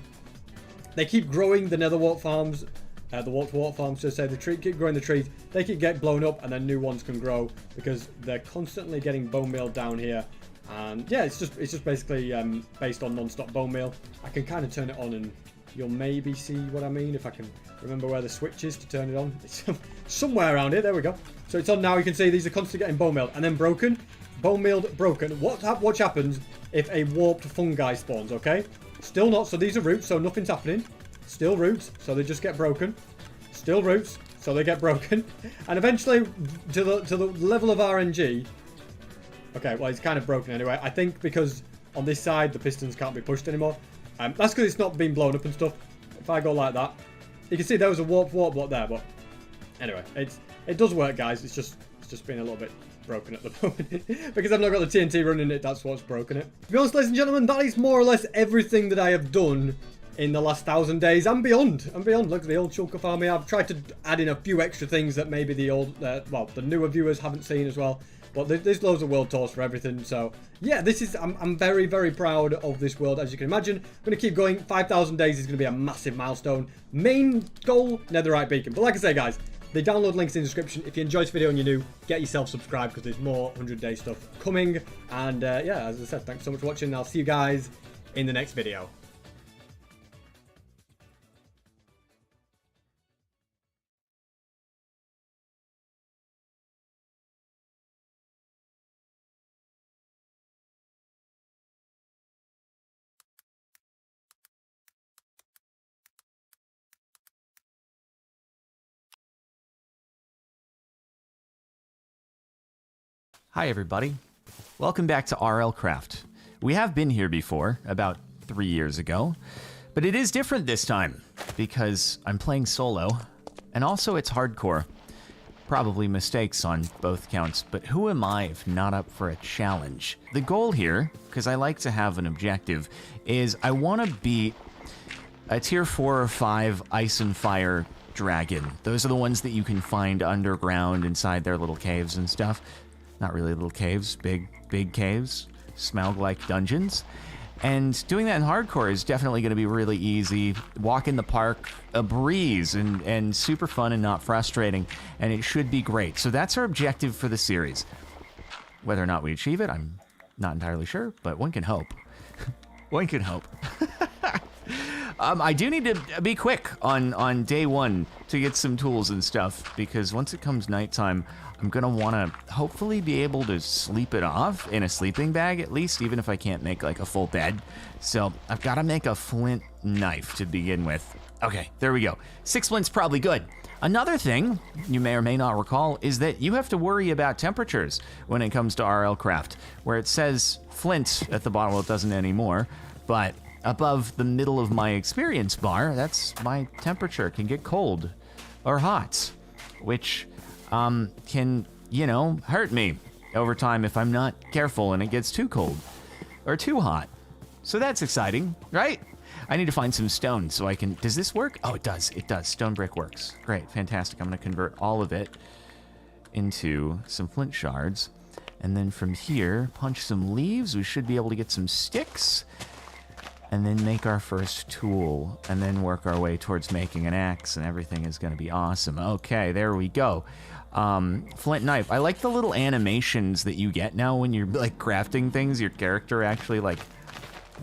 they keep growing the nether wart farms, the warped wart farms, so say the tree, keep growing the trees, they keep getting blown up, and then new ones can grow, because they're constantly getting bone meal down here. And yeah, it's just basically based on non-stop bone meal. I can kind of turn it on and you'll maybe see what I mean if I can remember where the switch is to turn it on. It's somewhere around here. There we go. So it's on now. You can see these are constantly getting bone meal and then broken. Bone mealed, broken. What happens if a warped fungi spawns, okay? Still not. So these are roots, so nothing's happening. Still roots, so they just get broken. Still roots, so they get broken. And eventually, to the level of RNG... Okay, well, it's kind of broken anyway. I think because on this side, the pistons can't be pushed anymore. That's because it's not being blown up and stuff. If I go like that, you can see there was a warp block there, but anyway, it does work, guys. It's just been a little bit broken at the moment because I've not got the TNT running it. That's what's broken it. To be honest, ladies and gentlemen, that is more or less everything that I have done in the last 1,000 days and beyond. Look at the old chunk of farm here. I've tried to add in a few extra things that maybe the old, the newer viewers haven't seen as well. But there's loads of world tours for everything. So yeah, I'm very, very proud of this world, as you can imagine. I'm going to keep going. 5,000 days is going to be a massive milestone. Main goal, netherite beacon. But like I say, guys, the download link's in the description. If you enjoyed this video and you're new, get yourself subscribed because there's more 100-day stuff coming. And yeah, as I said, thanks so much for watching. I'll see you guys in the next video. Hi everybody, welcome back to RL Craft. We have been here before, about 3 years ago, but it is different this time because I'm playing solo and also it's hardcore. Probably mistakes on both counts, but who am I if not up for a challenge? The goal here, because I like to have an objective, is I want to beat a tier 4 or 5 ice and fire dragon. Those are the ones that you can find underground inside their little caves and stuff. Not really little caves, big caves, Smaug like dungeons. And doing that in hardcore is definitely going to be really easy. Walk in the park, a breeze, and super fun and not frustrating. And it should be great. So that's our objective for the series. Whether or not we achieve it, I'm not entirely sure, but one can hope. One can hope. I do need to be quick on day one to get some tools and stuff, because once it comes nighttime, I'm going to want to hopefully be able to sleep it off in a sleeping bag at least, even if I can't make like a full bed. So I've got to make a flint knife to begin with. Okay, there we go. 6 flint's probably good. Another thing you may or may not recall is that you have to worry about temperatures when it comes to RL Craft, where it says flint at the bottom. Well, it doesn't anymore, but above the middle of my experience bar, that's my temperature. It can get cold or hot, which can, you know, hurt me over time if I'm not careful and it gets too cold or too hot. So that's exciting, right? I need to find some stone so I can... Does this work? Oh, it does. It does. Stone brick works. Great. Fantastic. I'm going to convert all of it into some flint shards. And then from here, punch some leaves. We should be able to get some sticks. And then make our first tool. And then work our way towards making an axe. And everything is going to be awesome. Okay, there we go. Flint knife. I like the little animations that you get now when you're, like, crafting things. Your character actually, like...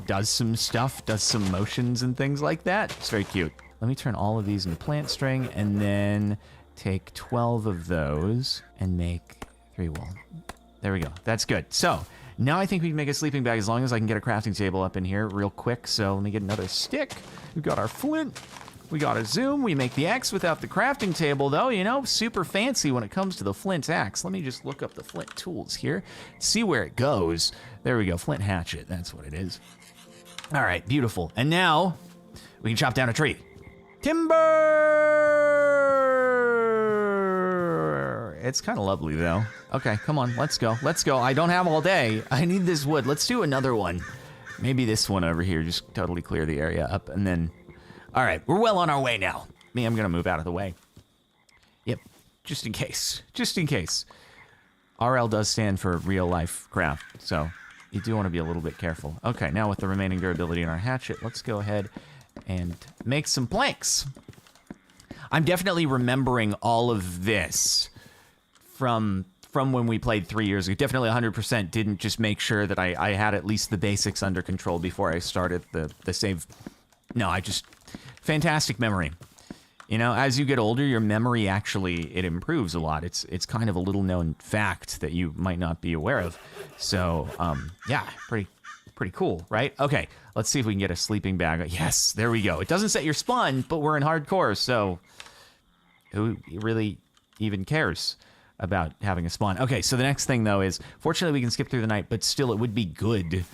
does some stuff, does some motions and things like that. It's very cute. Let me turn all of these into plant string and then take 12 of those and make 3 wool. There we go. That's good. So now I think we can make a sleeping bag as long as I can get a crafting table up in here real quick. So let me get another stick. We've got our flint. We got a zoom. We make the axe without the crafting table, though. You know, super fancy when it comes to the flint axe. Let me just look up the flint tools here, see where it goes. There we go. Flint hatchet. That's what it is. All right, beautiful. And now we can chop down a tree. Timber! It's kind of lovely, though. Okay, come on, let's go. Let's go. I don't have all day. I need this wood. Let's do another one. Maybe this one over here. Just totally clear the area up and then... All right, we're well on our way now. I'm going to move out of the way. Yep, just in case. Just in case. RL does stand for real life craft, so... you do want to be a little bit careful. Okay, now with the remaining durability in our hatchet, let's go ahead and make some planks. I'm definitely remembering all of this from when we played 3 years ago. Definitely 100% didn't just make sure that I had at least the basics under control before I started the save. No, fantastic memory. You know, as you get older, your memory actually, it improves a lot. It's kind of a little known fact that you might not be aware of. So, yeah, pretty cool, right? Okay, let's see if we can get a sleeping bag. Yes, there we go. It doesn't set your spawn, but we're in hardcore, so who really even cares about having a spawn? Okay, so the next thing, though, is, fortunately we can skip through the night, but still it would be good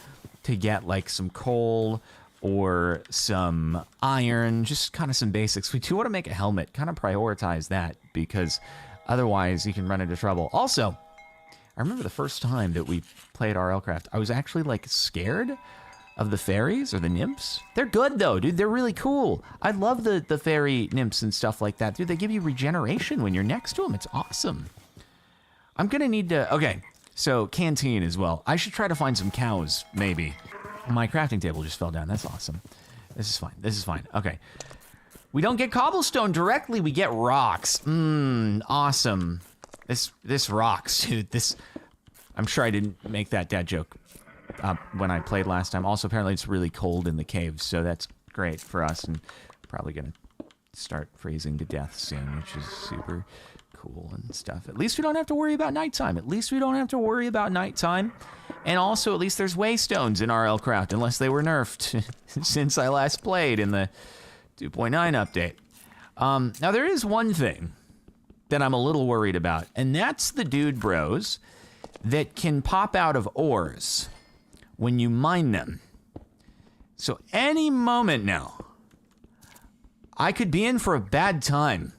to get, like, some coal... or some iron, just kind of some basics. We do want to make a helmet, kind of prioritize that, because otherwise you can run into trouble. Also, I remember the first time that we played RL Craft, I was actually, like, scared of the fairies or the nymphs. They're good, though, dude. They're really cool. I love the fairy nymphs and stuff like that. Dude, they give you regeneration when you're next to them. It's awesome. I'm gonna need to... Okay, so canteen as well. I should try to find some cows, maybe. My crafting table just fell down. That's awesome. This is fine. This is fine. Okay. We don't get cobblestone directly. We get rocks. Awesome. This rocks, dude. This... I'm sure I didn't make that dad joke when I played last time. Also, apparently it's really cold in the caves, so that's great for us. And probably gonna start freezing to death soon, which is super cool and stuff. At least we don't have to worry about nighttime. At least we don't have to worry about nighttime. And also, at least there's waystones in RL Craft, unless they were nerfed since I last played in the 2.9 update. Now, there is one thing that I'm a little worried about, and that's the dude bros that can pop out of ores when you mine them. So any moment now, I could be in for a bad time.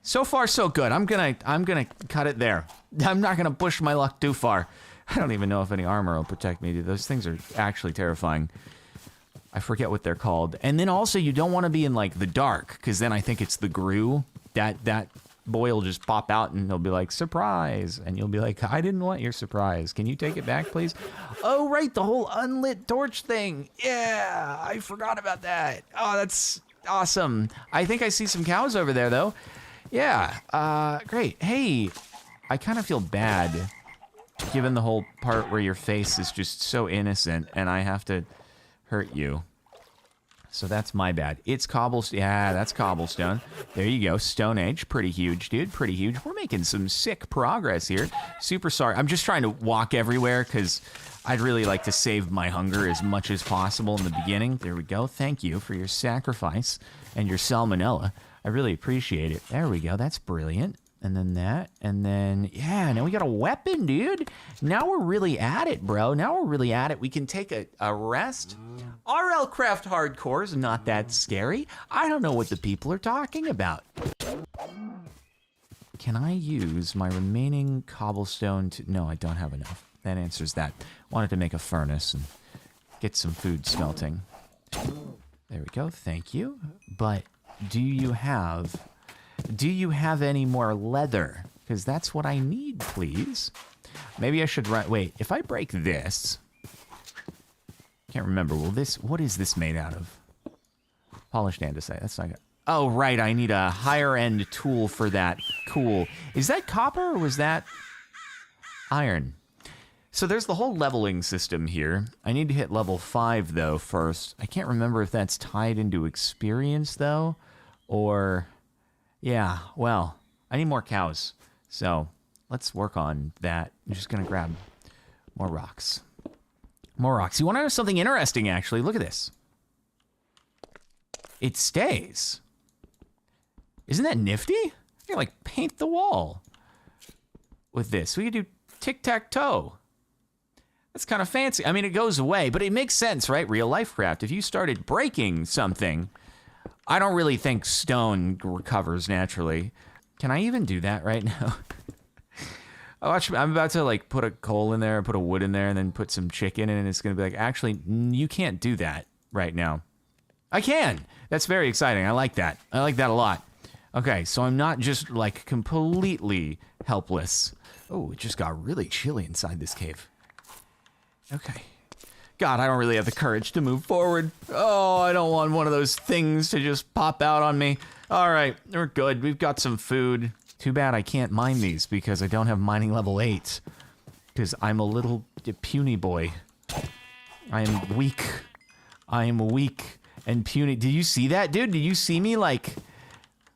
So far, so good. I'm gonna cut it there. I'm not gonna push my luck too far. I don't even know if any armor will protect me. Those things are actually terrifying. I forget what they're called. And then also, you don't want to be in, like, the dark, because then I think it's the grue. That boy will just pop out, and he'll be like, surprise! And you'll be like, I didn't want your surprise. Can you take it back, please? Oh, right, the whole unlit torch thing. Yeah, I forgot about that. Oh, that's awesome. I think I see some cows over there, though. Yeah, great. Hey, I kind of feel bad, given the whole part where your face is just so innocent and I have to hurt you. So that's my bad. It's cobblestone. Yeah, that's cobblestone. There you go. Stone Age. Pretty huge, dude. Pretty huge. We're making some sick progress here. Super sorry. I'm just trying to walk everywhere because I'd really like to save my hunger as much as possible in the beginning. There we go. Thank you for your sacrifice and your salmonella. I really appreciate it. There we go. That's brilliant. And then that. And then, yeah, now we got a weapon, dude. Now we're really at it, bro. Now we're really at it. We can take a rest. RL Craft Hardcore is not that scary. I don't know what the people are talking about. Can I use my remaining cobblestone to... No, I don't have enough. That answers that. Wanted to make a furnace and get some food smelting. There we go. Thank you. But do you have any more leather? Because that's what I need, please. Maybe I should write... Wait, if I break this... Can't remember. What is this made out of? Polished andesite. That's not good. Oh, right. I need a higher end tool for that. Cool. Is that copper or was that iron? So there's the whole leveling system here. I need to hit level 5, though, first. I can't remember if that's tied into experience, though. Or... Yeah, well, I need more cows. So let's work on that. I'm just going to grab more rocks. More rocks. You want to know something interesting, actually? Look at this. It stays. Isn't that nifty? You can, like, paint the wall with this. We could do tic-tac-toe. That's kind of fancy. I mean, it goes away, but it makes sense, right? Real life craft. If you started breaking something, I don't really think stone recovers naturally. Can I even do that right now? I'm about to, like, put a coal in there, put a wood in there, and then put some chicken in, and it's going to be like, actually, you can't do that right now. I can! That's very exciting. I like that. I like that a lot. Okay, so I'm not just, like, completely helpless. Oh, it just got really chilly inside this cave. Okay. God, I don't really have the courage to move forward. Oh, I don't want one of those things to just pop out on me. All right, we're good. We've got some food. Too bad I can't mine these because I don't have mining level 8. Because I'm a little puny boy. I am weak. I am weak and puny. Did you see that, dude? Did you see me, like...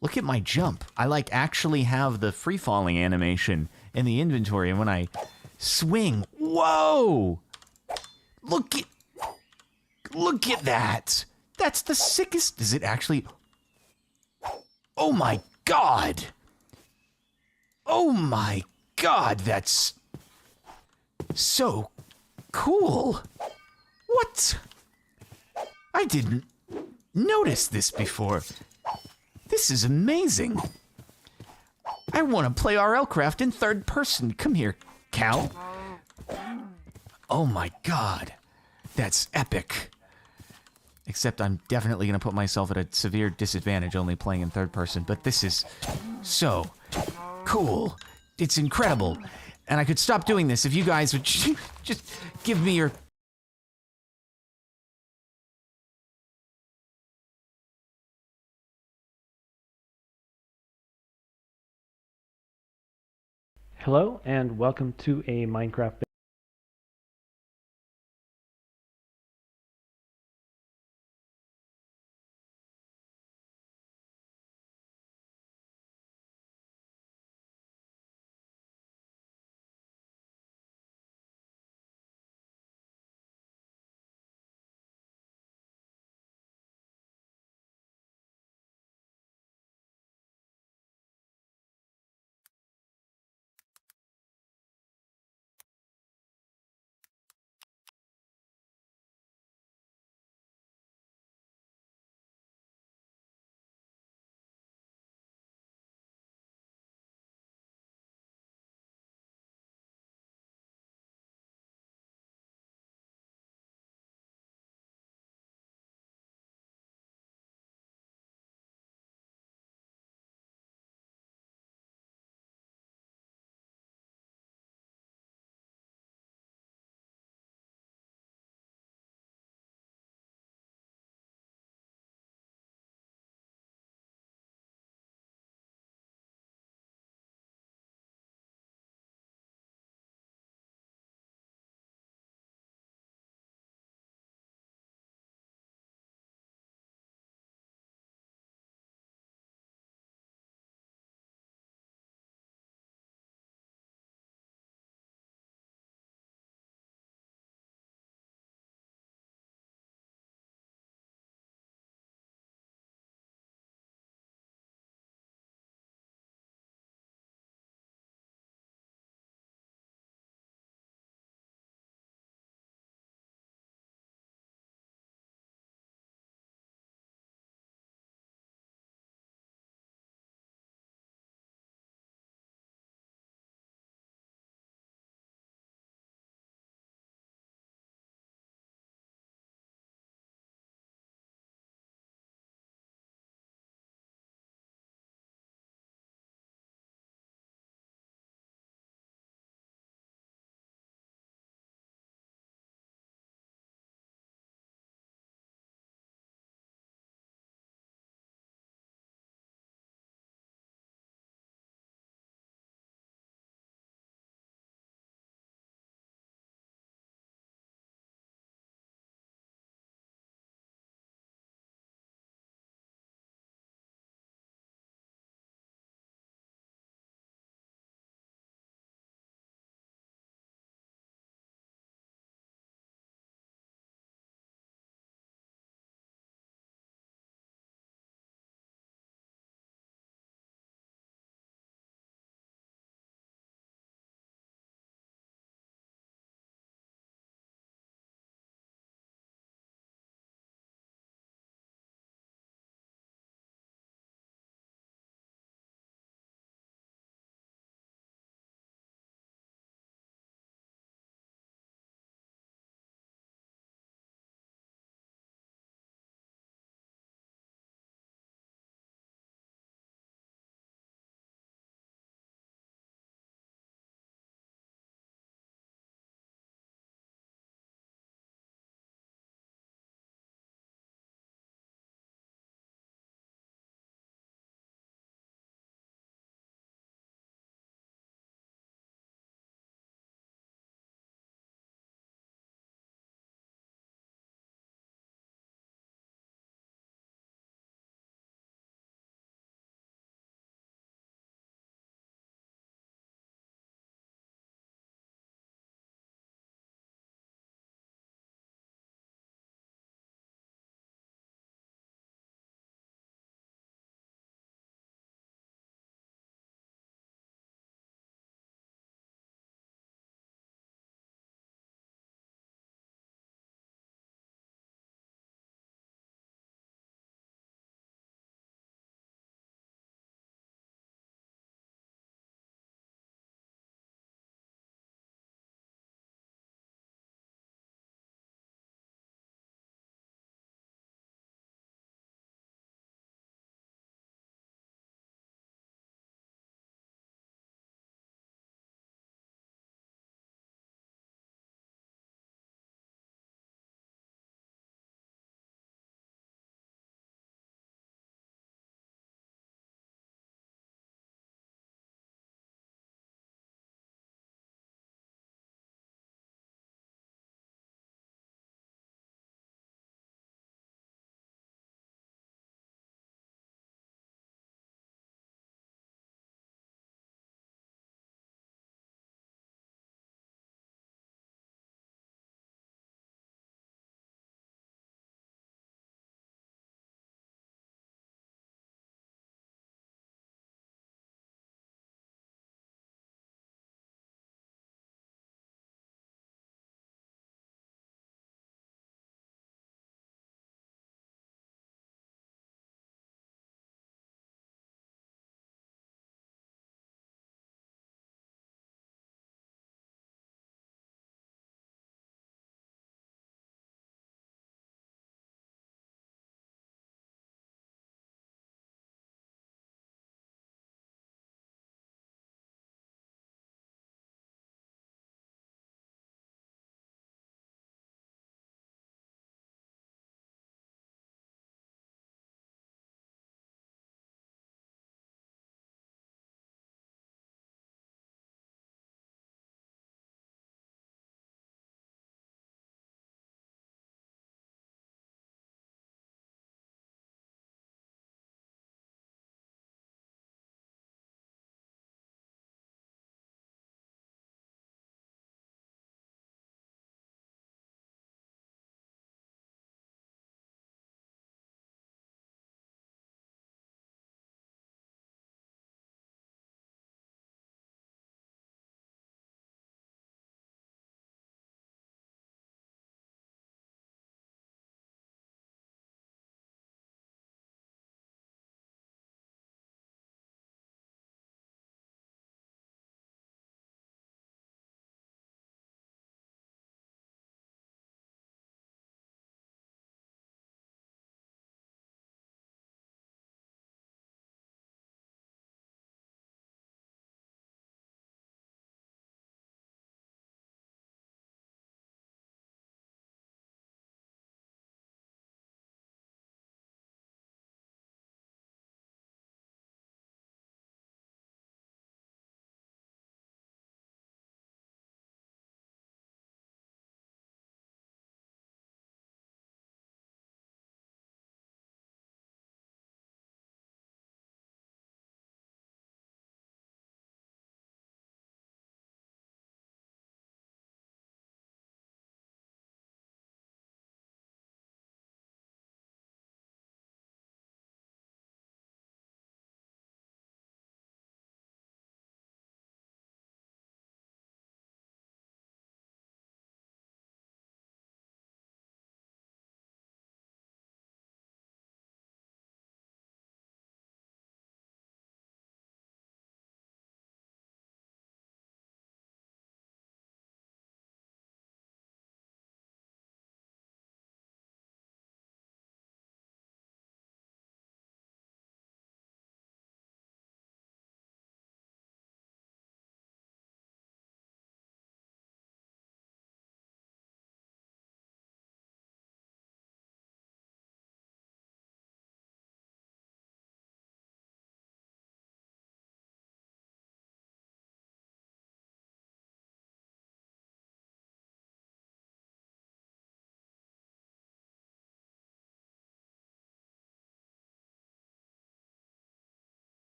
Look at my jump. I, like, actually have the free-falling animation in the inventory. And when I swing... Whoa! Look at that! That's the sickest... Is it actually... Oh my god! Oh my god, that's... so cool! What? I didn't notice this before. This is amazing. I want to play RL Craft in third person. Come here, Cal. Oh my god. That's epic. Except I'm definitely going to put myself at a severe disadvantage only playing in third person. But this is so cool. It's incredible. And I could stop doing this if you guys would just give me your... Hello and welcome to a Minecraft